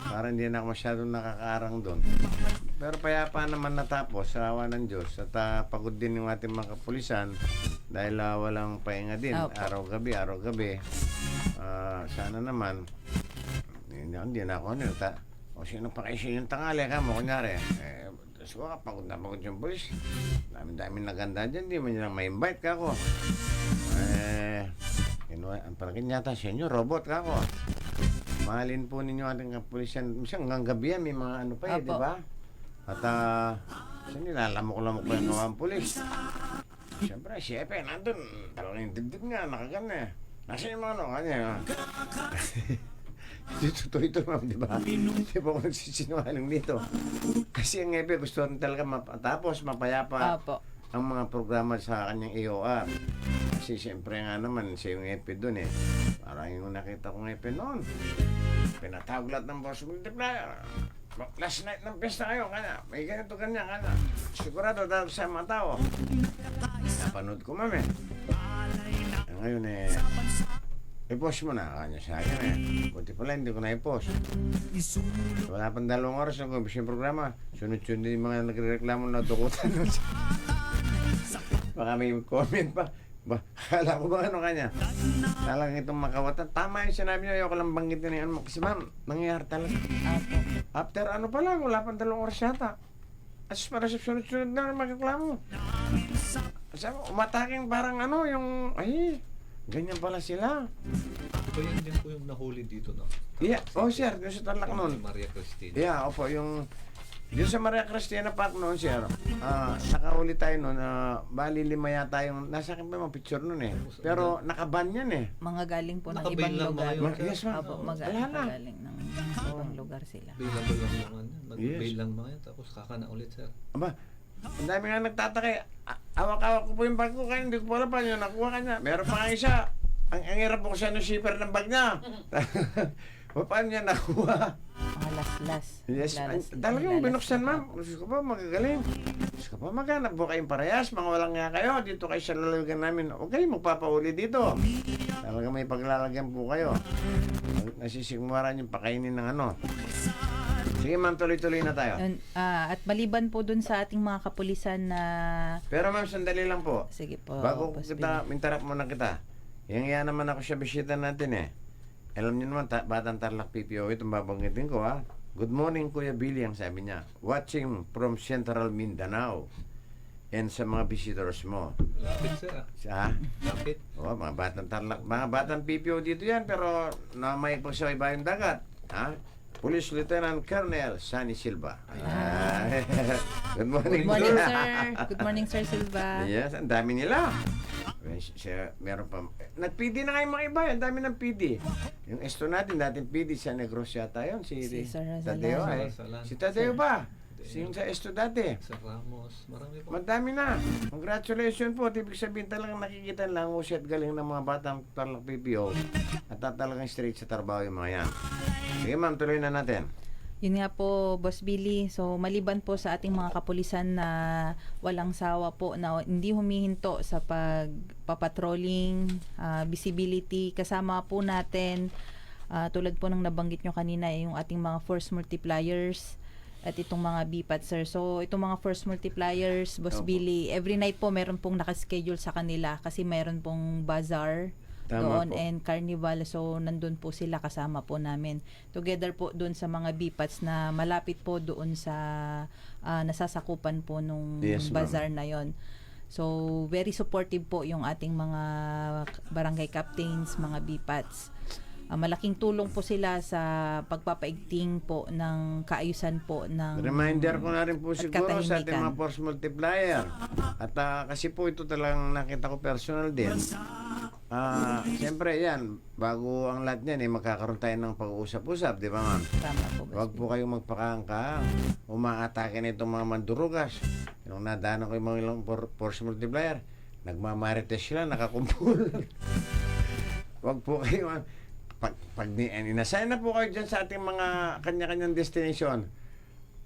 S2: parang hindi na ako masyadong nakakaarang doon. Pero payapa naman natapos sa awa ng Diyos. At pagod din yung ating mga kapulisan dahil walang pahinga din.
S4: Opo.
S2: Araw-gabi. Sana naman, hindi na ako o sino pa kayo yung tangali ka mo, kunyari. So, pagod na pagod yung pulis. Dami-dami naganda dyan, di man nilang ma-invite ka ako. Ang palagin yata sa inyo, robot ka ako. Mahalin po ninyo ating kapulisan. Minsan hanggang gabi yan, may mga ano pa
S4: Apo.
S2: di ba? At kasi nilalamok-lamok pa yung mga pulis. Siyempre, si Epe, nandun. Talagang yung dibdib nga, nakagana. Nasaan yung mga ano, kanya. Totoo ito, ma'am, di ba? Hindi po ako nagsisinungaling dito. Kasi ang Epe, gusto rin talaga matapos, mapayapa
S4: Opo.
S2: ang mga programa sa kanyang AOR. Kasi siyempre nga naman, siya yung Epe doon eh. Parang yung nakita kong Epe noon. Pinatawag lahat ng boss multiplier. Last night ng pesta kayo, kanya. May ganito, kanya. Sigurado dahil sa mga tao. Napanood ko, ma'am eh. Ngayon eh, i-post mo na, kanya sa akin eh. Buti pala, hindi ko na i-post. Wala pang 2 oras ng komisyon programa. Sunod-sunod yung mga nagre-reklamo na dukutan. Baka may comment pa. Akala ko ba ano kanya? Talagang itong makawatan. Tama yung sinabi niyo, ayoko lang banggitin na yan. Kasi ma'am, nangyayari talaga.
S4: Opo.
S2: After ano pa lang, wala pang 2 oras yata. As para sa sunod-sunod na magreklamo. Sabi, umataking parang ano, yung, ay, ganyan pala sila.
S3: So yun din po yung nahuli dito, no?
S2: Yeah, oh sir, yung sa Tarlac
S3: Si
S2: noon.
S3: Maria Cristina.
S2: Yeah, opo, yung sa Maria Cristina Park noon, sir. Nakahuli tayo noon, bali 5 yata yung, nasa akin pa yung picture noon eh. Pero nakaban yan eh.
S4: Mga galing po ng
S3: Nakabail
S4: ibang
S3: lang
S4: lugar.
S3: mga yun, sir.
S2: Yes, ma'am.
S4: Opo,
S2: Wala na.
S4: galing ng ibang lugar sila.
S3: Bailable lang naman yan. Mag-bail
S2: Yes.
S3: lang mga yan. Tapos kakana ulit, sir.
S2: Aba, ang dami nga nagtataka. Awak-awak ko po yung bag ko, kaya hindi ko pala pa yun. Nakuha ka niya. Meron pa nga isa. Ang hirap po siya ng shipper ng bag niya. Paano niya nakuha?
S4: Mga las-las.
S2: Yes,
S4: Lalas-
S2: talagang
S4: lalas
S2: binuksan,
S4: na
S2: ma'am. Gusto ko pa, magagaling. Gusto ko pa, maghanap po kayong parehas. Mga walang nga kayo. Dito kayo sa lalawigan namin. Okay, magpapauli dito. Talagang may paglalagyan po kayo. Nasisigmuran yung pakainin ng ano. Sige, ma'am, tuloy-tuloy na tayo.
S4: At maliban po dun sa ating mga kapulisan na...
S2: Pero ma'am, sandali lang po.
S4: Sige po.
S2: Bago
S4: Boss
S2: kita,
S4: Billy.
S2: mintarap muna kita. Yang naman ako sa bisita natin eh. Alam niyo naman, Batang Tarlac PPO, itong babanggitin ko ha. Good morning, Kuya Billy, ang sabi niya. Watching from Central Mindanao. And sa mga visitors mo.
S3: Lapit, sir.
S2: Ha?
S3: Lapit.
S2: O, mga Batang Tarlac, mga Batang PPO dito yan, pero na may pagsaway-bayong dagat. Ha? Police Lieutenant Colonel Sunny Silva. Ayan. Good morning,
S4: Good morning,
S2: sir.
S4: sir. Good morning, Sir Silva.
S2: Yes, ang dami nila. Meron pa. Nag-PD na kayo mga iba. Ang dami ng PD. Yung esto natin, dating PD sa Negros yata yun. Si
S4: Si Sir
S2: Tadeo
S3: Razalan.
S2: eh.
S3: Razalan.
S2: Si Tadeo ba?
S3: Tadeo.
S2: Yung sa esto dati.
S3: Sir Ramos. Marami po.
S2: Madami na. Congratulations po. Ibig sabihin talagang nakikita lang mo siya at galing ng mga batang Tarlac PPO. At talagang straight sa trabaho yung mga yan. Sige ma'am, tuloy na natin.
S4: Yun nga po, Boss Billy. So, maliban po sa ating mga kapulisan na walang sawa po, na hindi humihinto sa pagpapatrolling, visibility, kasama po natin, tulad po ng nabanggit nyo kanina, yung ating mga force multipliers at itong mga BPAT, sir. So, itong mga force multipliers, Boss
S2: Opo.
S4: Billy, every night po meron pong nakaschedule sa kanila kasi meron pong bazaar
S2: Tama
S4: doon
S2: po.
S4: and carnival, so nandun po sila, kasama po namin together po doon sa mga BPATs na malapit po doon sa nasasakupan po nung
S2: Yes, ma'am.
S4: bazaar na yon. So very supportive po yung ating mga barangay captains, mga BPATs. Malaking tulong po sila sa pagpapaigting po ng kaayusan po ng
S2: Reminder ko na rin po
S4: at
S2: siguro sa ating
S4: katahimikan.
S2: mga force multiplier. At kasi po ito talagang nakita ko personal din. Siyempre yan, bago ang lahat niyan magkakaroon tayo ng pag-uusap-usap, di ba ma'am?
S4: Tama po, Boss
S2: Huwag po kayong magpakangka. Umaatake na itong mga mandurugas. Yung nadaanan ko yung mga ilang force multiplier. nagmamarites sila, nakakumpul. Huwag po kayo, pag inassign na po kayo dyan sa ating mga kanya-kanyang destination,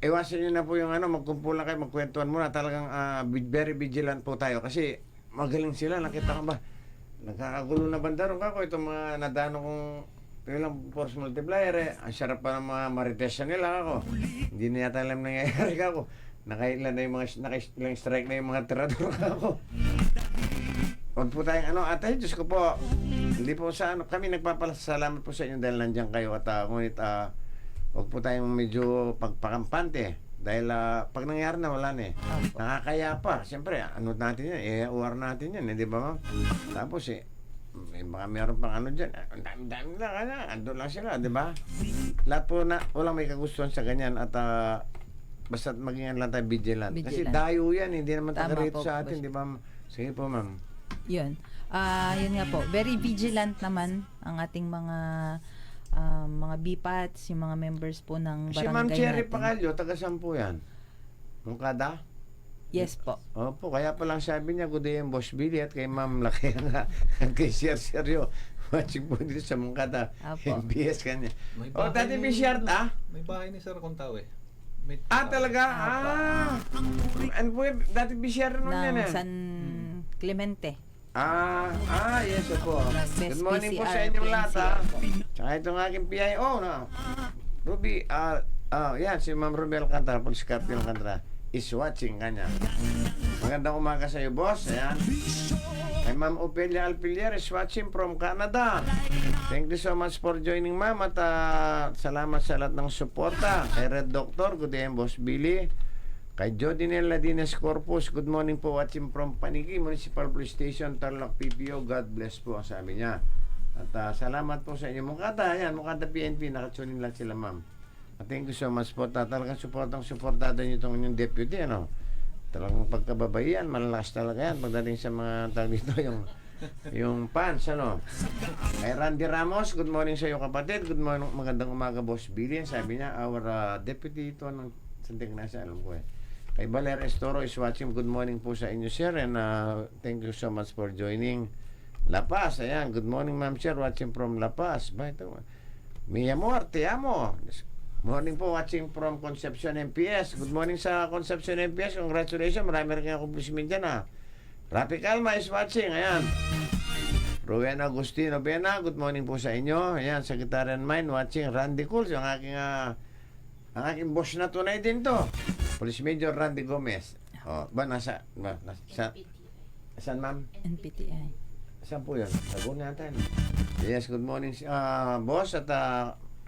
S2: iwasan nyo na po yung magkumpulan kayo, magkwentuhan muna. Talagang very vigilant po tayo kasi magaling sila. Nakita ko ba, nagkakagulo na bandaro ka ko. Itong mga nadano kong ilang force multiplier ang sarap pa ng mga marites nila ako. Hindi na yata alam nangyayari ka ako. Nakailan na yung mga, nakailang strike na yung mga tirador ka ako. Huwag po tayong atay, Diyos ko po. Hindi po sa kami nagpapasalamat po sa inyo dahil nandiyan kayo at ngunit huwag po tayong medyo pagpakampante dahil pag nangyari na wala na nakakaya pa. Siyempre, natin yan, UR natin yan, di ba ma'am? Tapos baka meron pang dyan, ang dami lang, andun lang sila, di ba? Lahat po walang may kagustuhan sa ganyan at basta maging lang tayo vigilant. Kasi dayo yan, hindi naman taga-rito sa atin, di ba? Sige po ma'am.
S4: Yun. Yun nga po, very vigilant naman ang ating mga BPATs, yung mga members po ng barangay
S2: Si Ma'am Cherry
S4: natin.
S2: Pacalyo, taga saan po yan? Mungkada?
S4: Yes po.
S2: Opo, kaya pa lang sabi niya, good day, Boss Billy, at kay Ma'am Laki nga, kay Sir Seryo, watching po dito sa Mungkada,
S4: Apo.
S2: MBS kanya.
S3: May
S2: O,
S3: bahay
S2: dati
S3: ni-
S2: may shirt,
S3: May bahay ni Sir Contawe. May
S2: talaga? Ano po yun? Dati BCR nun yan
S4: Ng San Clemente.
S2: Yes po.
S4: Best
S2: Good morning po
S4: PCR,
S2: sa inyong lahat, ha.
S4: PNC.
S2: Tsaka itong aking PIO, no? Ruby, yan, si Ma'am Rubel Alcantara, Police Captain Alcantara, is watching kanya. Magandang umaga sa iyo, boss. Ayan. Kay Ma'am Opelia Alpilier is watching from Canada. Thank you so much for joining, ma'am. At salamat sa lahat ng suporta. Kay Red Doctor, good day, Boss Billy. Kay Jodinel Ladines Corpus, good morning po, watching from Paniki, Municipal Police Station, Tarlac PPO. God bless po, ang sabi niya. At salamat po sa inyo. Mukada, yan, Mukada PNP, nakatunin lang sila, ma'am. At thank you so much po. Talagang suportado niyo itong inyong deputy, Talagang pagkababayan, malalakas talaga yan. Pagdating sa mga tawag dito, yung fans, Kay Randy Ramos, good morning sa iyo, kapatid. Good morning, magandang umaga, Boss Billy. Sabi niya, our deputy ito ng Santing Nasa, alam ko Kay Valer Estoro is watching, good morning po sa inyo, sir. And thank you so much for joining. La Paz, ayan, good morning, ma'am, sir. Watching from La Paz. Ba, ito, mi amor, te amo. Morning po, watching from Concepcion MPS. Good morning sa Concepcion MPS. Congratulations. Marami rin kayong accomplishment dyan, Rafi Calma is watching. Ayan. Ruben Agustino Bena. Good morning po sa inyo. Ayan, Secretarian Mine watching. Randy Cool. Ang aking boss na tunay din to. Police Major Randy Gomez. Nasa saan, ma'am?
S4: NPTI.
S2: Saan po yun? Laguna natin. Yes, good morning, boss. At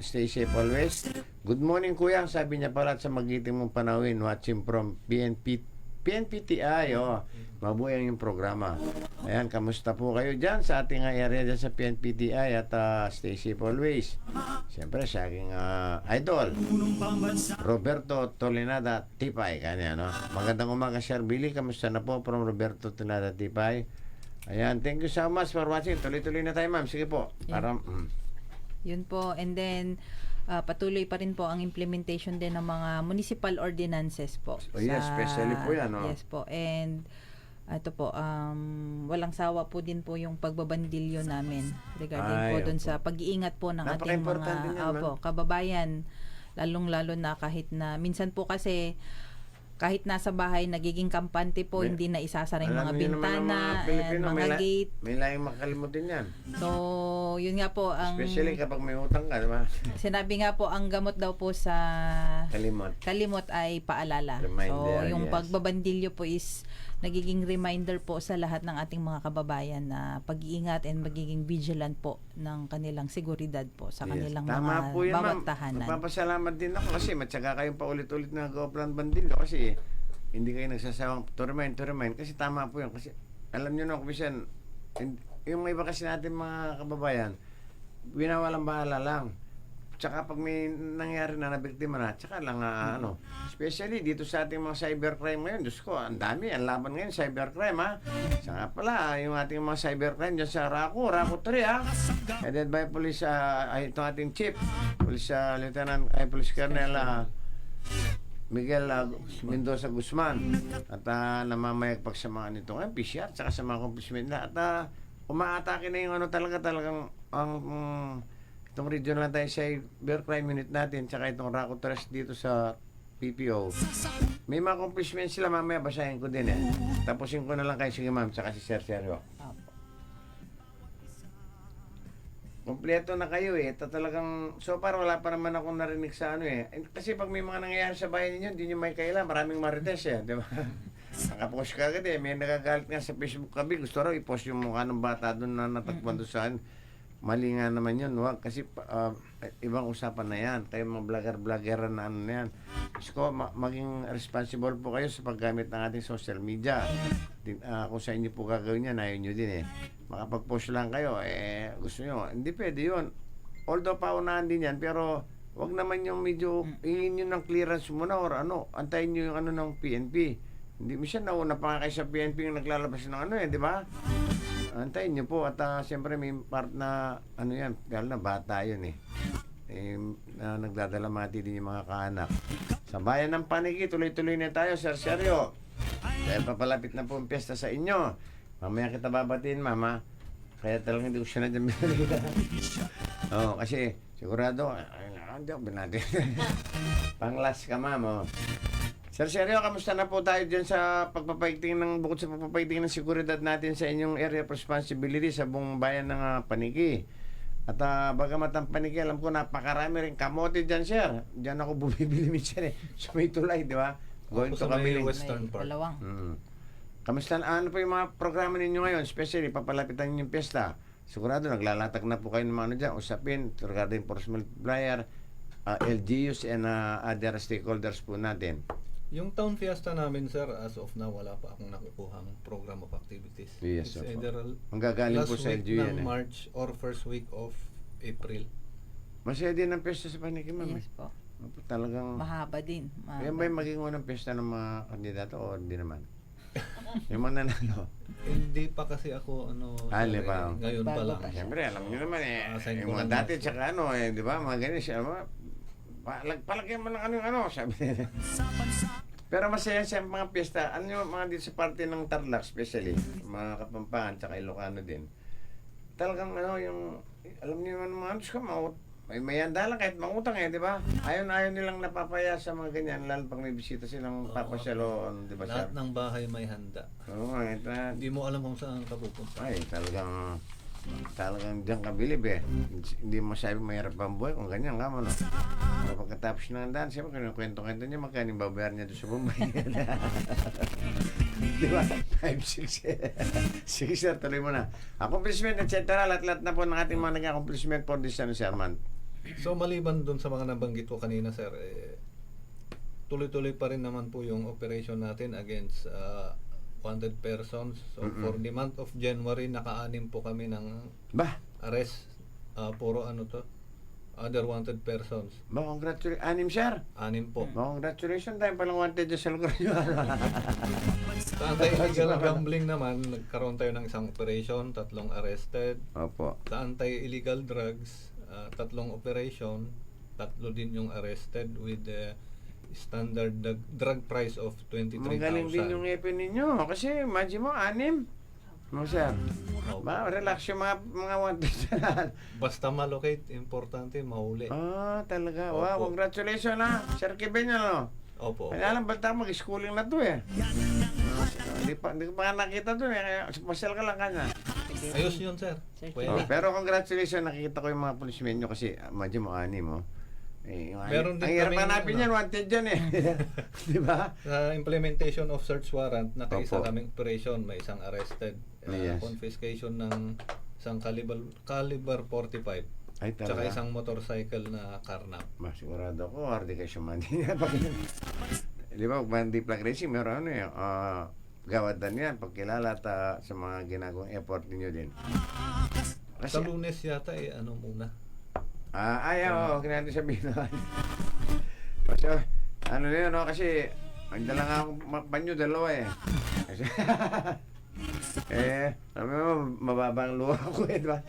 S2: stay safe always. Good morning, kuya. Sabi niya pala sa magiting mong panawin, watching from PNPTI. Mabuhay yung programa. Ayan, kamusta po kayo dyan sa ating area dyan sa PNPTI at stay safe always. Siyempre, sa aking idol, Roberto Tolinada Tipay. Kanya, Magandang umaga, Sir Billy. Kamusta na po from Roberto Tolinada Tipay? Ayan, thank you so much for watching. Tuloy-tuloy na tayo, ma'am. Sige po. Para,
S4: Yun po. And then, patuloy pa rin po ang implementation din ng mga municipal ordinances po.
S2: yes, especially po yan,
S4: Yes po. And, ito po, walang sawa po din po yung pagbabandilyo namin regarding po dun sa pag-iingat po ng ating
S2: Napaka-importante
S4: mga
S2: yan,
S4: kababayan. Lalong-lalo na kahit na, minsan po kasi, kahit nasa bahay, nagiging kampante po, hindi na isasara yung mga
S2: alam niyo naman ang
S4: bintana, and
S2: Pilipino,
S4: mga gate.
S2: May layang makalimutin yan.
S4: So, yun nga po, ang
S2: Especially kapag may utang ka, di ba?
S4: sinabi nga po, ang gamot daw po sa kalimot ay paalala.
S2: Reminder,
S4: So, yung
S2: yes.
S4: pagbabandilyo po is nagiging reminder po sa lahat ng ating mga kababayan na pag-iingat and magiging vigilant po ng kanilang seguridad po sa kanilang
S2: Tama
S4: mga
S2: po yan,
S4: bawat
S2: ma'am.
S4: tahanan.
S2: Magpapasalamat din ako kasi matyaga kayong paulit-ulit na nag-o-plan bandilyo kasi hindi kayo nagsasawang to remind kasi tama po yun kasi alam nyo na kumisan yung iba kasi natin mga kababayan winawalang bahala lang tsaka pag may nangyari na nabiktima na tsaka lang especially dito sa ating mga cybercrime ngayon Diyos ko ang dami ang laban ngayon cybercrime saka pala yung ating mga cybercrime dyan sa Raco 3 headed by police itong ating chief police lieutenant Police Colonel Miguel Mendoza Guzman at namamayagpag sa mga nito ngayon, PCR, tsaka sa mga accomplishment na at umaatake na yung ano talagang ang itong regional cybercrime unit natin tsaka itong RACO Trust dito sa PPO. May mga accomplishment sila, mamaya basahin ko din tapusin ko na lang kayo, sige ma'am, tsaka si Sir Sergio.
S4: Opo.
S2: Kompleto na kayo ito talagang, so far wala pa naman akong narinig sa ano kasi pag may mga nangyayari sa bayan ninyo, hindi nyo may kailan, maraming marites di ba? Nakapost ka agad may nagagalit nga sa Facebook kami, gusto raw i-post yung mukha ng bata doon na natakpan doon saan. Mali nga naman yun, wag, kasi ibang usapan na yan, kayo mga vlogger na ano na yan. Gusto ko, maging responsible po kayo sa paggamit ng ating social media. Kung sa inyo po gagawin yan, ayaw nyo din makapag-post lang kayo, gusto nyo, hindi pwede yun. Although paunahan din yan, pero wag naman yung medyo, hingin nyo ng clearance muna or ano, antayin nyo yung ano ng PNP. Hindi mo siya nauna pa nga kayo sa PNP yung naglalabas ng ano di ba? Antayin nyo po at siyempre may part na ano yan, dahil na bata yun nagdadalamati din yung mga kaanak. Sa bayan ng Paniki, tuloy-tuloy na tayo, Sir Sergio. Dahil papalapit na po ang piyesta sa inyo. Mamaya kita babatiin, mama. Kaya talagang hindi ko siya na dyan binalita. Kasi sigurado, hindi ako binati. Pang-last ka, ma'am. Sir Sergio, kamusta na po tayo dyan sa pagpapaigting bukod sa pagpapaigting ng seguridad natin sa inyong area of responsibility sa buong bayan ng Paniki? At bagamat ang Paniki, alam ko napakarami rin kamote dyan, sir. Dyan ako bumibili minsan sa may tulay, di ba? Going to
S3: Sa may
S2: kami.
S3: western part.
S4: Dalawang.
S2: Kamusta ano po yung mga programa ninyo ngayon? Especially, papalapitan ninyo yung piyesta. Sigurado, naglalatag na po kayo ng mga ano dyan, usapin regarding force multiplier, LGUs and other stakeholders po natin.
S3: Yung town fiesta namin, sir, as of now, wala pa akong nakukuhang program of activities.
S2: Yes,
S3: It's
S2: opo.
S3: either
S2: Manggagaling
S3: last
S2: po sa
S3: week
S2: LGU
S3: ng
S2: yan.
S3: March or first week of April.
S2: Masaya din ang piyesta sa Paniki, ma'am.
S4: Yes po.
S2: Talagang...
S4: Mahaba din.
S2: Yan ba yung maging unang piyesta ng mga kandidato o hindi naman? Yung mga nanalo.
S3: Hindi pa kasi ako,
S2: Ali
S3: sir,
S2: pa.
S3: ngayon pa
S4: Bago
S3: lang.
S4: pa siya.
S2: Siyempre, alam nyo naman
S3: Assign
S2: yung
S3: ko
S2: mga
S3: lang
S2: dati
S3: yan.
S2: tsaka ano di ba? Mga ganyan siya, palagyan mo ng ano, sabi nila. Pero masaya siya mga piyesta. Ano yung mga dito sa parte ng Tarlac, especially, mga Kapampangan, tsaka Ilocano din. Talagang yung, alam niyo naman mga Diyos ka, may mayanda lang kahit mangutang di ba? Ayaw nilang napapaya sa mga ganyan, lalo pag may bisita silang papasyalo, di ba sir?
S3: Lahat ng bahay may handa.
S2: Oo,
S3: Hindi mo alam kung saan ka pupunta.
S2: ay, talagang diyan ka bilib Hindi mo sabi mahirap ang buhay kung ganyan ka mo, no? Pero pagkatapos ng daan, siyempre, kwento-kwento niya, magkano yung babayaran niya doon sa Bombay. Di ba? 5, 6. Sige, sir, tuloy mo na. Accomplishment, etc. Lahat-lahat na po ng ating mga nag-accomplishment for this, Sir Armand.
S3: So maliban dun sa mga nabanggit ko kanina, sir, tuloy-tuloy pa rin naman po yung operation natin against wanted persons. So for the month of January, naka-anim po kami ng
S2: Bah,
S3: arrest. Puro other wanted persons.
S2: congratulations. Anim, sir.
S3: 6 po.
S2: Congratulations, tayo palang wanted dyan sa lugar nyo.
S3: Sa anti-illegal gambling naman, nagkaroon tayo ng isang operation, 3 arrested.
S2: Opo.
S3: Sa anti-illegal drugs, 3 operation, 3 din yung arrested with the standard drug price of 23,000.
S2: Magaling din yung epin ninyo. Kasi imagine mo, 6. Mo, sir.
S3: Opo.
S2: Relax yung mga wanted dyan.
S3: Basta malocate, importante, mahuli.
S2: Talaga.
S3: Opo.
S2: Wow, congratulations Sir Kevin, ano?
S3: Opo.
S2: Kaya alam, balta mag-schooling na to Hindi ko pa nga nakita to Kaya pasal ka lang kanya.
S3: Ayos yun, sir. Pwede.
S2: Pero congratulations, nakikita ko yung mga policemen nyo kasi imagine mo, 6 mo.
S3: Meron din
S2: ang hirap
S3: kaming,
S2: hanapin yan, wanted dyan Di ba?
S3: Sa implementation of search warrant, nakaisa
S2: Opo.
S3: kaming operation, may isang arrested.
S2: Yes.
S3: Confiscation ng isang caliber 45.
S2: Ay,
S3: Tsaka
S2: talaga.
S3: isang motorcycle na carnap.
S2: Sigurado ko, hardy kayo sumandi niya. Di ba, bandi flag racing, meron gawadan yan, pagkilala at sa mga ginagawang effort ninyo din.
S3: Sa Lunes yata, muna.
S2: Ayaw, huwag natin sabihin na. Kasi, ano na yun, kasi, ang dala nga akong panyo, 2 Kasi, sabi mo, mababang luha ko di ba?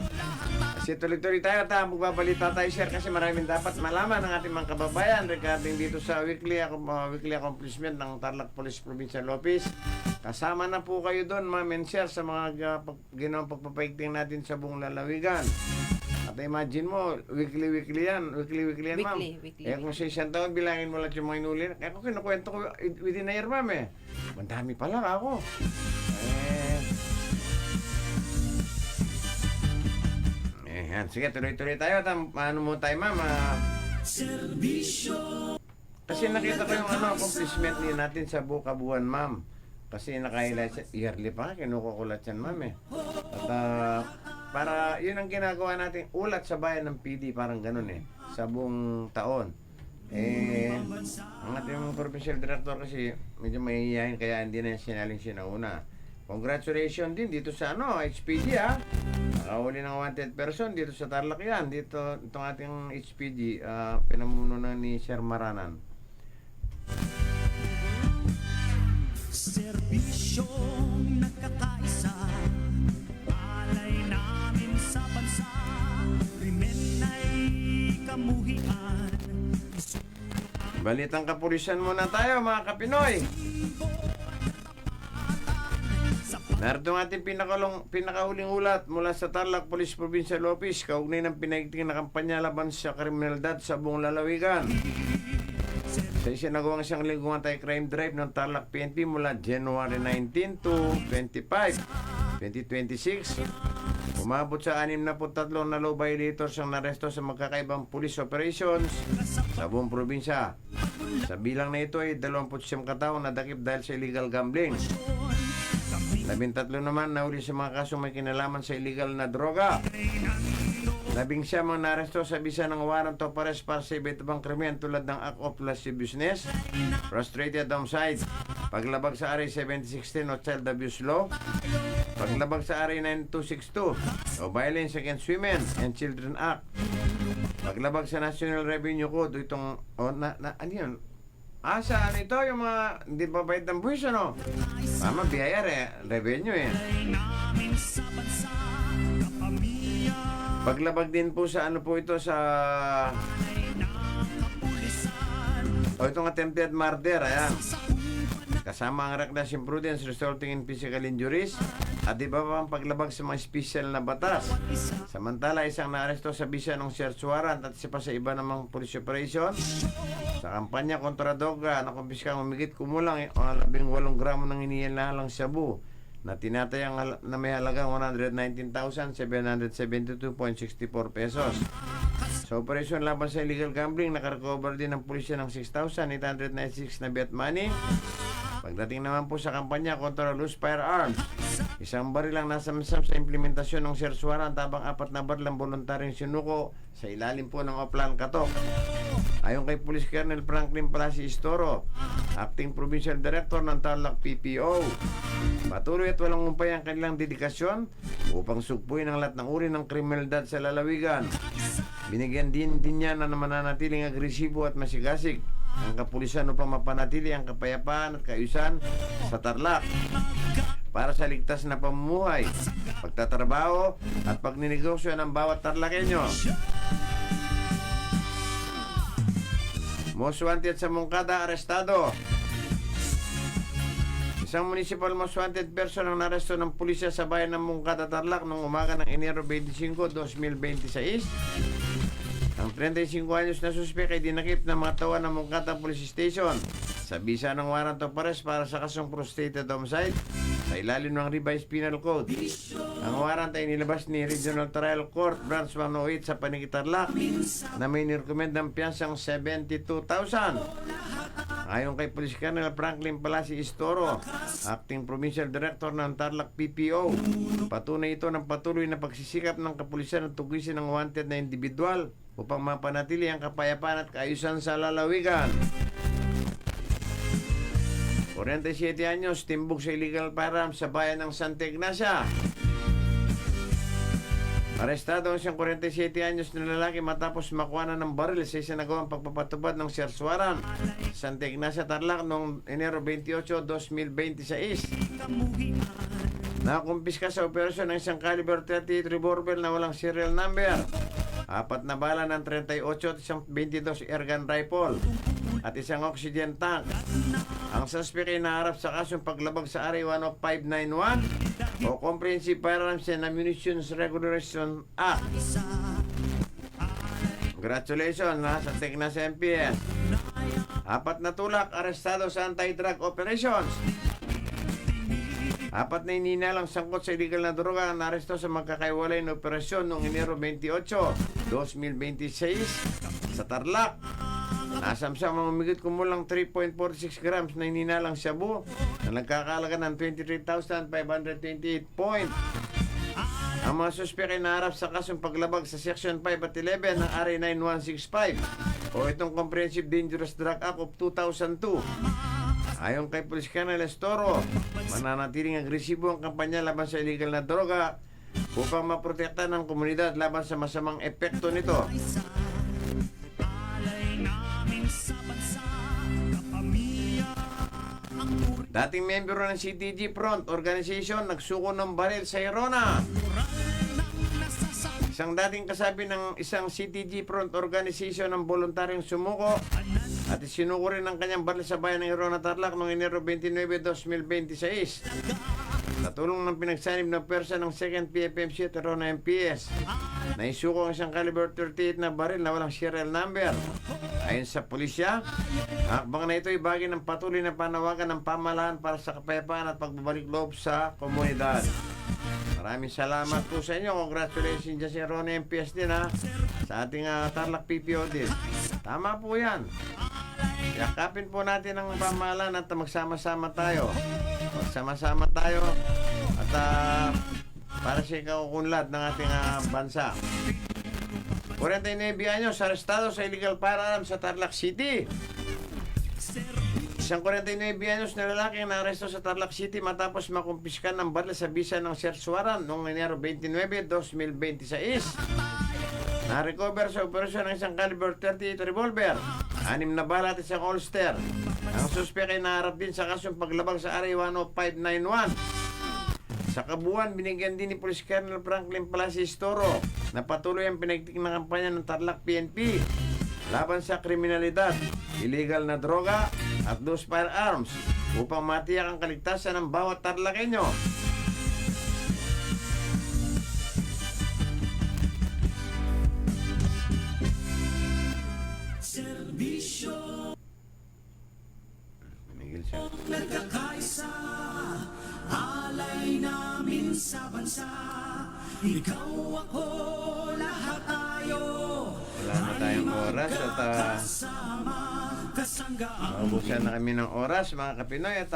S2: Kasi tuloy-tuloy tayo at magbabalita tayo, sir, kasi maraming dapat malaman ng ating mga kababayan regarding dito sa weekly accomplishment ng Tarlac Police Provincial Office. Kasama na po kayo doon, ma'am and sir, sa mga ginawang pagpapaigting natin sa buong lalawigan. At imagine mo, weekly yan. Weekly yan, ma'am.
S4: Weekly.
S2: Eh kung sa isang taon, bilangin mo lang yung mga inuli. Kaya kung kinukwento ko within a year, ma'am eh. Mandami pala ako. Yan. Sige, tuloy-tuloy tayo. Ano mo tayo, ma'am?
S1: Serbisyo
S2: Kasi nakita ko yung accomplishment niya natin sa bukabuan, ma'am. Kasi naka-highlight yearly pa, kinukukulat yan, ma'am eh. At para, yun ang ginagawa natin, ulat sa bayan ng PD, parang ganun eh, sa buong taon. Ang ating provincial director kasi, medyo mahihiyahin, kaya hindi na sinaling sinauna. Congratulations din dito sa HPG nakahuli ng wanted person dito sa Tarlac yan. Dito, itong ating HPG, pinamuno na ni Sir Maranan.
S1: Serbisyong nagkakaisa, alay namin sa bansa, krimen ay kamuhian.
S2: Balitang kapulisan muna tayo, mga Kapinoy. Narito ang ating pinakahuling ulat mula sa Tarlac Police Provincial Office kaugnay ng pinaigting na kampanya laban sa kriminalidad sa buong lalawigan. Sa isinagawang isang linggong anti-crime drive ng Tarlac PNP mula January 19 to 25, 2026, umabot sa 63 na law violators ang naresto sa magkakaibang police operations sa buong probinsya. Sa bilang na ito ay 29 katao na dakip dahil sa illegal gambling. 13 naman nahuli sa mga kasong may kinalaman sa illegal na droga. 11 mga naresto sa bisa ng warrant of arrest para sa iba't ibang krimen tulad ng act of lascivious business, frustrated homicide, paglabag sa RA 7016 o Child Abuse Law, paglabag sa RA 9262 o Violence Against Women and Children Act, paglabag sa National Revenue Code itong ano yun? Saan ito yung mga hindi pa bayad ng buwis, ano? Mama, BIR revenue eh.
S1: Namin sa bansa, kapamilya
S2: Paglabag din po sa ano po ito sa itong attempted murder, ayan. Kasama ang reckless imprudence resulting in physical injuries at iba pa ang paglabag sa mga special na batas. Samantala, isang naaresto sa bisa ng search warrant at isa pa sa iba namang police operation sa kampanya kontra droga na kumpiskang umigit kumulang 18 gramo ng inilalang shabu na tinatayang na may halagang 119,772.64 pesos. Sa operasyon laban sa illegal gambling, nakarecover din ng pulisya ng 6,896 na bet money. Pagdating naman po sa kampanya kontra loose firearms, isang baril lang nasamsam sa implementasyon ng search warrant habang 4 na baril ang voluntaryong sinuko sa ilalim po ng Oplan Katok. Ayon kay Police Colonel Franklin Palacios Toro, Acting Provincial Director ng Tarlac PPO, patuloy at walang umpay ang kanilang dedikasyon upang sugpuin ang lahat ng uri ng kriminalidad sa lalawigan. Binigyan din niya na mananatiling agresibo at masigasig ang kapulisan upang mapanatili ang kapayapaan at kaayusan sa Tarlac para sa ligtas na pamumuhay, pagtatrabaho at pagninegosyo ng bawat Tarlakenyo. Most wanted sa Moncada, arestado. Isang municipal most wanted person ang naresto ng pulisya sa bayan ng Moncada, Tarlac noong umaga ng Enero 25, 2026. Ang 35 anyos na suspek ay dinakip ng mga tawa ng Moncada Police Station sa bisa ng warrant of arrest para sa kasong frustrated homicide sa ilalim ng revised penal code. Ang warrant ay nilabas ni Regional Trial Court Branch 108 sa Paniki, Tarlac na may nirecommend ng piyansang 72,000. Ayon kay Police Colonel Franklin Palacios Toro, Acting Provincial Director ng Tarlac PPO, patunay ito ng patuloy na pagsisikap ng kapulisan at tugisin ng wanted na individual upang mapanatili ang kapayapaan at kaayusan sa lalawigan. 47 anyos, timbog sa illegal firearms sa bayan ng Santa Ignacia. Arestado ang siyang 47 anyos na lalaki matapos makuha na ng baril sa isinagawang pagpapatupad ng search warrant sa Santa Ignacia, Tarlac noong Enero 28, 2026. Nakumpiska sa operasyon ng isang caliber 38 revolver na walang serial number, 4 na bala ng 38 at isang 22 airgun rifle at isang oxygen tank. Ang suspect ay naharap sa kasong paglabag sa RA 10591 o Comprehensive Firearms and Ammunition Regulation Act. Congratulations sa Teknas MPS. 4 na tulak arestado sa anti-drug operations. 4 na ininalang sangkot sa illegal na droga ang naresto sa magkakaiwalay na operasyon noong Enero 28, 2026 sa Tarlac. Nasamsam ang umigit kumulang 3.46 grams na ininalang shabu na nagkakalaga ng 23,528 point. Ang mga suspect ay naharap sa kasong paglabag sa Section 5 at 11 ng RA 9165 o itong Comprehensive Dangerous Drug Act of 2002. Ayon kay Police Colonel Estoro, mananatiling agresibo ang kampanya laban sa illegal na droga upang maprotekta ng komunidad laban sa masamang epekto nito.
S1: Alay namin sa bansa, kapamilya ang turi.
S2: Dating miyembro ng CTG Front Organization nagsuko ng baril sa Irona. Isang dating kasabi ng isang CTG Front Organization ng voluntaryong sumuko at isinuko rin ang kanyang baril sa bayan ng Irona, Tarlac noong Enero 29, 2026. Sa tulong ng pinagsanib ng persa ng 2nd PFMC at Irona MPS, naisuko ang isang caliber 38 na baril na walang serial number. Ayon sa pulisya, ang hakbang na ito ay bagay ng patuloy na panawagan ng pamahalaan para sa kapayapaan at pagbabalik loob sa komunidad. Maraming salamat po sa inyo. Congratulations dyan si Irona MPS din sa ating Tarlac PPO din. Tama po yan. Yakapin po natin ang pamahalaan at magsama-sama tayo. Magsama-sama tayo at para sa ikakukunlad ng ating bansa. 49 anyos arestado sa illegal firearms sa Tarlac City. Isang 49 anyos na lalaki ang naaresto sa Tarlac City matapos makumpiskan ng baril sa bisa ng search warrant noong Enero 29, 2026. Na-recover sa operasyon ng isang caliber 38 revolver, 6 na bala at isang holster. Ang suspect ay naharap din sa kasong paglabag sa RA 10591. Sa kabuuan, binigyan din ni Police Colonel Franklin Palacios Toro na patuloy ang pinagtik na kampanya ng Tarlac PNP laban sa kriminalidad, illegal na droga at loose firearms upang matiyak ang kaligtasan ng bawat Tarlakenyo.
S1: Serbisyo
S2: Binigil siya.
S1: nagkakaisa, alay namin sa bansa. Ikaw ako, lahat tayo.
S2: Wala na tayong oras at
S1: Sama, kasanggaan.
S2: maubusan na kami ng oras mga kapinoy at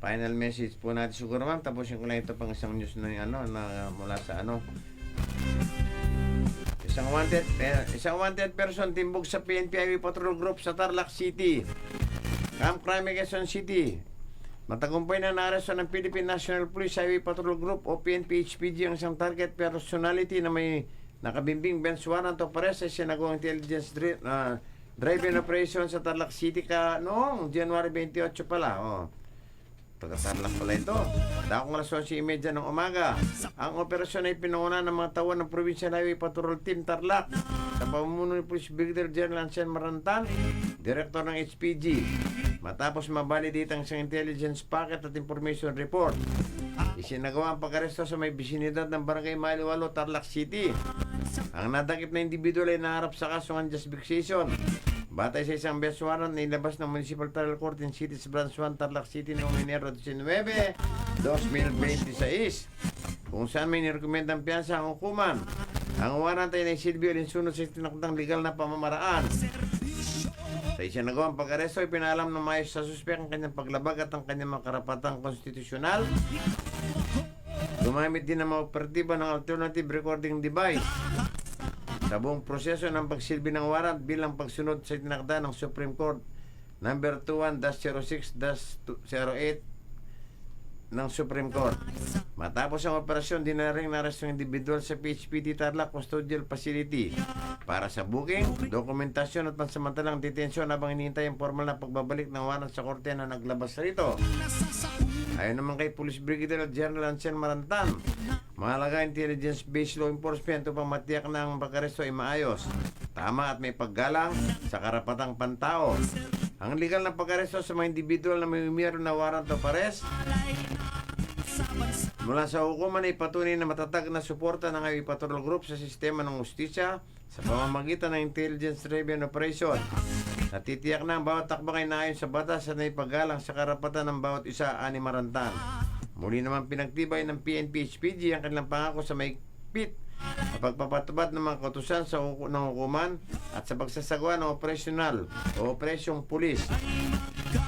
S2: final message po natin siguro ma'am. Tapusin ko lang ito pang isang news na na mula sa Isang wanted person timbog sa PNP Highway Patrol Group sa Tarlac City. Camp Crime Quezon City. Matagumpay na naaresto ng Philippine National Police Highway Patrol Group o PNP HPG ang isang target personality na may nakabimbing bench warrant of arrest sa sinagawang intelligence drive-in operation sa Tarlac City noong January 28 pala. Taga-Tarlac pala ito. Dakong alas 11:30 ng umaga. Ang operasyon ay pinunguna ng mga tauhan ng Provincial Highway Patrol Team Tarlac sa pamumuno ni Police Brigadier General Ansel Marantan, Director ng HPG. Matapos mabalidate ang isang intelligence packet at information report, isinagawa ang pag-aresto sa may bisinidad ng Barangay Maliwalo, Tarlac City. Ang nadakip na individual ay naharap sa kasong unjust vexation. Batay sa isang bench warrant na ilabas ng Municipal Trial Court in Cities Branch 1, Tarlac City noong Enero 19, 2026, kung saan may nirekomendang piyansa ang hukuman. Ang warrant ay naisilbi alinsunod sa tinakdang legal na pamamaraan. Sa isinagawang pag-aresto ay pinaalam ng maayos sa suspek ang kanyang paglabag at ang kanyang mga karapatang konstitusyonal. Gumamit din ng mga operatiba ng alternative recording device sa buong proseso ng pagsilbi ng warrant bilang pagsunod sa tinakda ng Supreme Court number 21-06-08 ng Supreme Court. Matapos ang operasyon, dinaring na-arresto ng individual sa PHPD Tarlac Custodial Facility. para sa booking, dokumentasyon at pansamantalang detensyon habang hinihintay ang formal na pagbabalik ng warrant sa korte na naglabas rito. Ayon naman kay Police Brigadier General Ancel Marantan, mahalaga intelligence-based law enforcement upang matiyak na ang pag-aresto ay maayos, tama at may paggalang sa karapatang pantao. Ang legal na pag-aresto sa mga individual na may umiaro na warrant of arrest mula sa hukuman ay patunay na matatag na suporta ng Highway Patrol Group sa sistema ng ustisya sa pamamagitan ng intelligence-driven operation. Natitiyak na ang bawat takbang ay naayon sa batas at may paggalang sa karapatan ng bawat isa, ani Marantan. Muli naman pinagtibay ng PNP-HPG ang kanilang pangako sa mahigpit na pagpapatupad ng mga kautusan ng hukuman at sa pagsasagawa ng operasyonal o operasyong pulis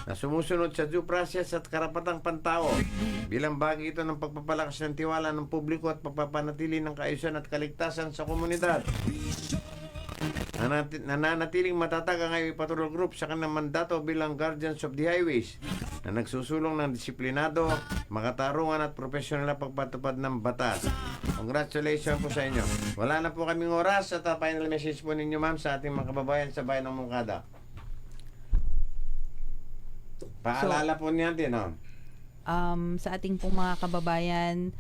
S2: na sumusunod sa due process at karapatang pantao. Bilang bahagi ito ng pagpapalakas ng tiwala ng publiko at pagpapanatili ng kaayusan at kaligtasan sa komunidad. Nananatiling matatag ang Highway Patrol Group sa kanilang mandato bilang Guardians of the Highways na nagsusulong ng disiplinado, makatarungan at profesional na pagpatupad ng batas. Congratulations po sa inyo. Wala na po kaming oras at final message po ninyo, ma'am, sa ating mga kababayan sa bayan ng Moncada. Paalala po natin, no?
S4: Sa ating pong mga kababayan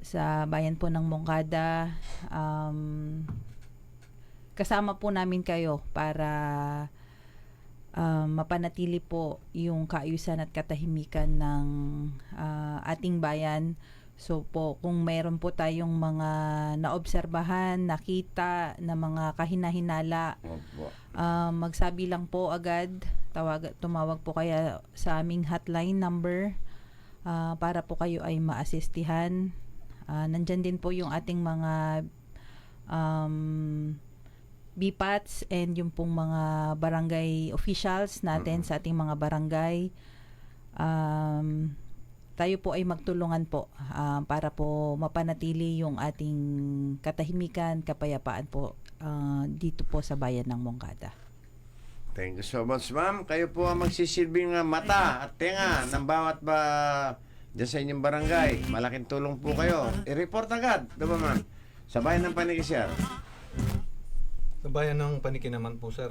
S4: sa bayan po ng Moncada, kasama po namin kayo para mapanatili po yung kaayusan at katahimikan ng ating bayan. So po, kung mayroon po tayong mga naobserbahan, nakita na mga kahinahinala, magsabi lang po agad, tumawag po kaya sa aming hotline number para po kayo ay maasistihan. Nandyan din po yung ating mga BPATs and yung pong mga barangay officials natin sa ating mga barangay. Tayo po ay magtulungan po para po mapanatili yung ating katahimikan, kapayapaan po dito po sa bayan ng Moncada.
S2: Thank you so much, ma'am. Kayo po ang magsisilbing mata at tenga ng bawat dyan sa inyong barangay. Malaking tulong po kayo. I-report agad, diba, ma'am? Sa bayan ng Paniki, sir.
S3: Sa bayan ng Paniki naman po, sir,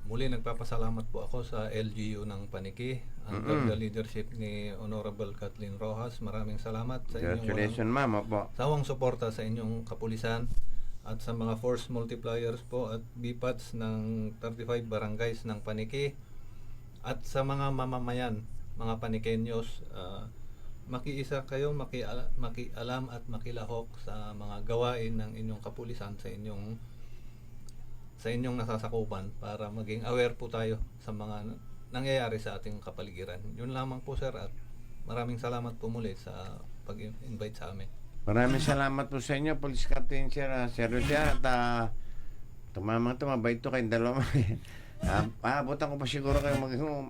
S3: muli nagpapasalamat po ako sa LGU ng Paniki under the leadership ni Honorable Kathleen Rojas. Maraming salamat sa inyong
S2: Congratulations, ma'am. Opo.
S3: sawang suporta sa inyong kapulisan at sa mga force multipliers po at BPATs ng 35 barangays ng Paniki at sa mga mamamayan, mga Panikenyos, makiisa kayo, makialam at makilahok sa mga gawain ng inyong kapulisan sa inyong nasasakupan para maging aware po tayo sa mga nangyayari sa ating kapaligiran. Yun lamang po, sir, at maraming salamat po muli sa pag-invite sa amin.
S2: Maraming salamat po sa inyo, Police Captain Sir Lucia. At tumamang ito, mabait ito kayong dalawa. Abutan ko pa siguro kayo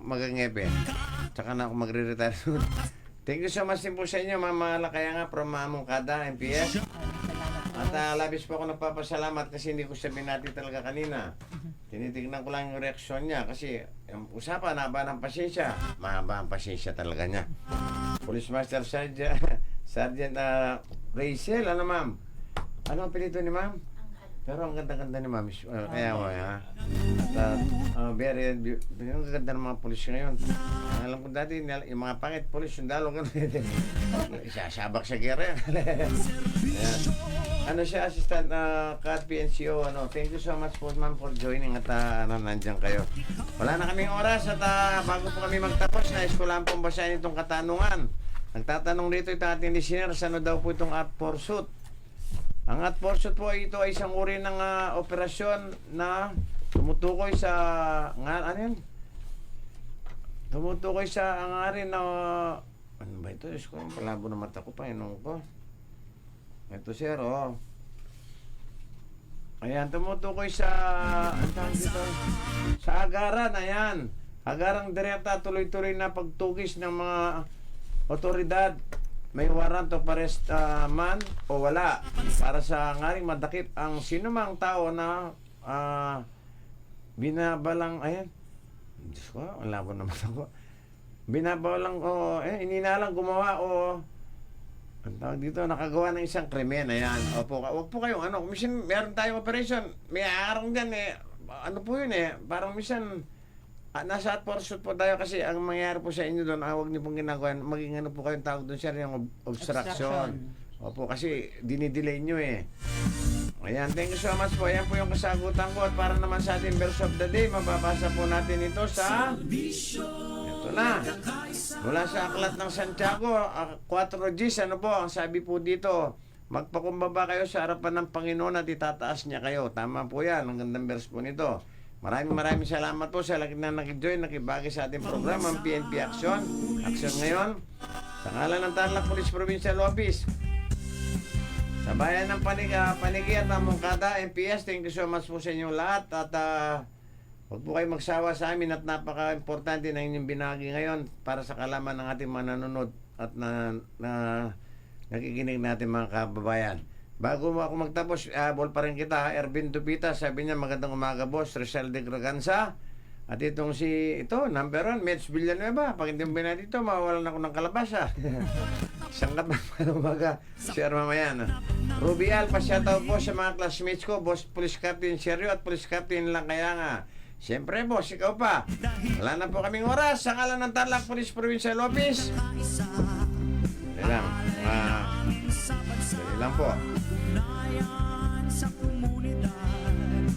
S2: mag-ngepe. Tsaka na ako magre-retire soon. Thank you so much din po sa inyo, Mama Lakayanga from Moncada, MPS. At labis po ako nagpapasalamat kasi hindi ko sabihin natin talaga kanina. Tinitignan ko lang yung reaksyon niya kasi yung usapan, haba ng pasensya. Mahaba ang pasensya talaga niya. Police Master Sergeant Rachel, ano ma'am? Ano ang pinito ni ma'am? Pero ang ganda-ganda ni ma'am. Kaya mo, ha? At very, yung ganda ng mga pulis ngayon. Alam ko dati, yung mga pangit pulis, yung dalo ganun. Sasabak sa gera. Ano siya, Assistant Kat PNCO. Thank you so much po, ma'am, for joining at nandiyan kayo. Wala na kaming oras at bago po kami magtapos, nais ko lang pong basahin itong katanungan. Nagtatanong dito itong ating listeners, ano daw po itong at pursuit? Ang at pursuit po, ito ay isang uri ng operasyon na tumutukoy sa ano yun? Tumutukoy sa hangarin na ano ba ito? Diyos ko, palabo na mata ko pa, inong ko. Ito, sir, oh. Ayan, tumutukoy sa ano tawag dito? Sa agaran, ayan. Agarang direkta, tuloy-tuloy na pagtugis ng mga otoridad. May warrant of arrest man o wala para sa ngaring madakip ang sinumang tao na binabalang, ayan, Diyos ko, ang labo naman ako, binabalang o ininalang gumawa o ang tawag dito, nakagawa ng isang krimen. Ayan. Opo, wag po kayong ano. Minsan, meron tayong operation. May arang dyan eh. Ano po yun eh. Parang minsan, nasa at pursuit po tayo kasi ang mangyayari po sa inyo doon, huwag niyo pong ginagawa, maging ano po kayong tawag doon, sir, yung obstruction. Opo, kasi dinidelay nyo eh. Ayan, thank you so much po. Ayan po yung kasagutan ko. At para naman sa ating verse of the day, mababasa po natin ito sa... Ito na. Mula sa Aklat ng Santiago, 4Gs, ano po, ang sabi po dito, magpakumbaba kayo sa harapan ng Panginoon at itataas niya kayo. Tama po yan, ang gandang verse po nito. Maraming salamat po sa lahat na nakijoin, nakibagi sa ating program, ang PNP Action. Action ngayon, sa ngalan ng Tarlac Police Provincial Office. Sa bayan ng Panigi at Mongkada, MPS, thank you so much po sa inyong lahat. At huwag po kayo magsawa sa amin at napaka-importante na inyong binagi ngayon para sa kalaman ng ating mga nanonood at na nakikinig natin mga kababayan. Bago ako magtapos, ball pa rin kita, Ervin Dupita, sabi niya magandang umaga boss, Rizal de Graganza. At itong number 1, Mets Villanueva. Pag hindi mo binati dito, mawawalan ako ng kalabasa. Isang kapag umaga, Sir Mamayan. Ruby Al, pasyataw po sa mga classmates ko, Boss Police Captain Sergio at Police Captain lang kaya nga. Siyempre boss, ikaw pa. Wala na po kaming oras. Sa ngalan ng Tarlac Police Provincial Office. Dali lang. Dali lang po.
S1: Sa komunidad, aming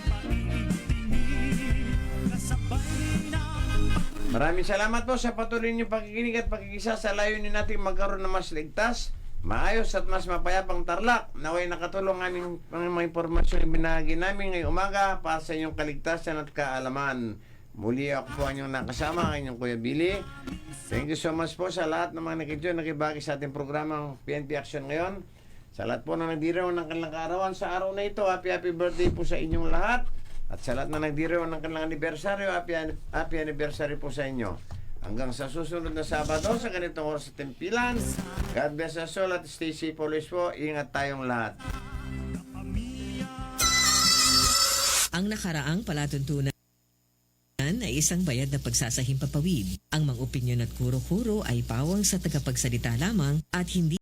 S1: pag-iigtingin, kasabay ng
S2: Maraming salamat po sa patuloy niyong pakikinig at pagkikisa sa layunin natin magkaroon ng mas ligtas, maayos at mas mapayapang Tarlac. Naway nakatulong aming mga impormasyon yung binahagi namin ngayong umaga para sa inyong kaligtasan at kaalaman. Muli ako po ang inyong nakasama, ang inyong Kuya Billy. Thank you so much po sa lahat ng mga nakidyo, nakibagi sa ating programang PNP Action ngayon. Sa lahat po na nagdiriw ng kanilang kaarawan sa araw na ito, happy birthday po sa inyong lahat. At sa lahat na nagdiriw ng kanilang anibersaryo, happy anniversary po sa inyo. Hanggang sa susunod na Sabado sa ganitong oras sa Tempilan. God bless us all at stay safe always po. Ingat tayong lahat.
S5: Ang nakaraang palatuntunan ay isang bayad na pagsasahimpapawid. Ang mga opinyon at kuro-kuro ay pawang sa tagapagsalita lamang at hindi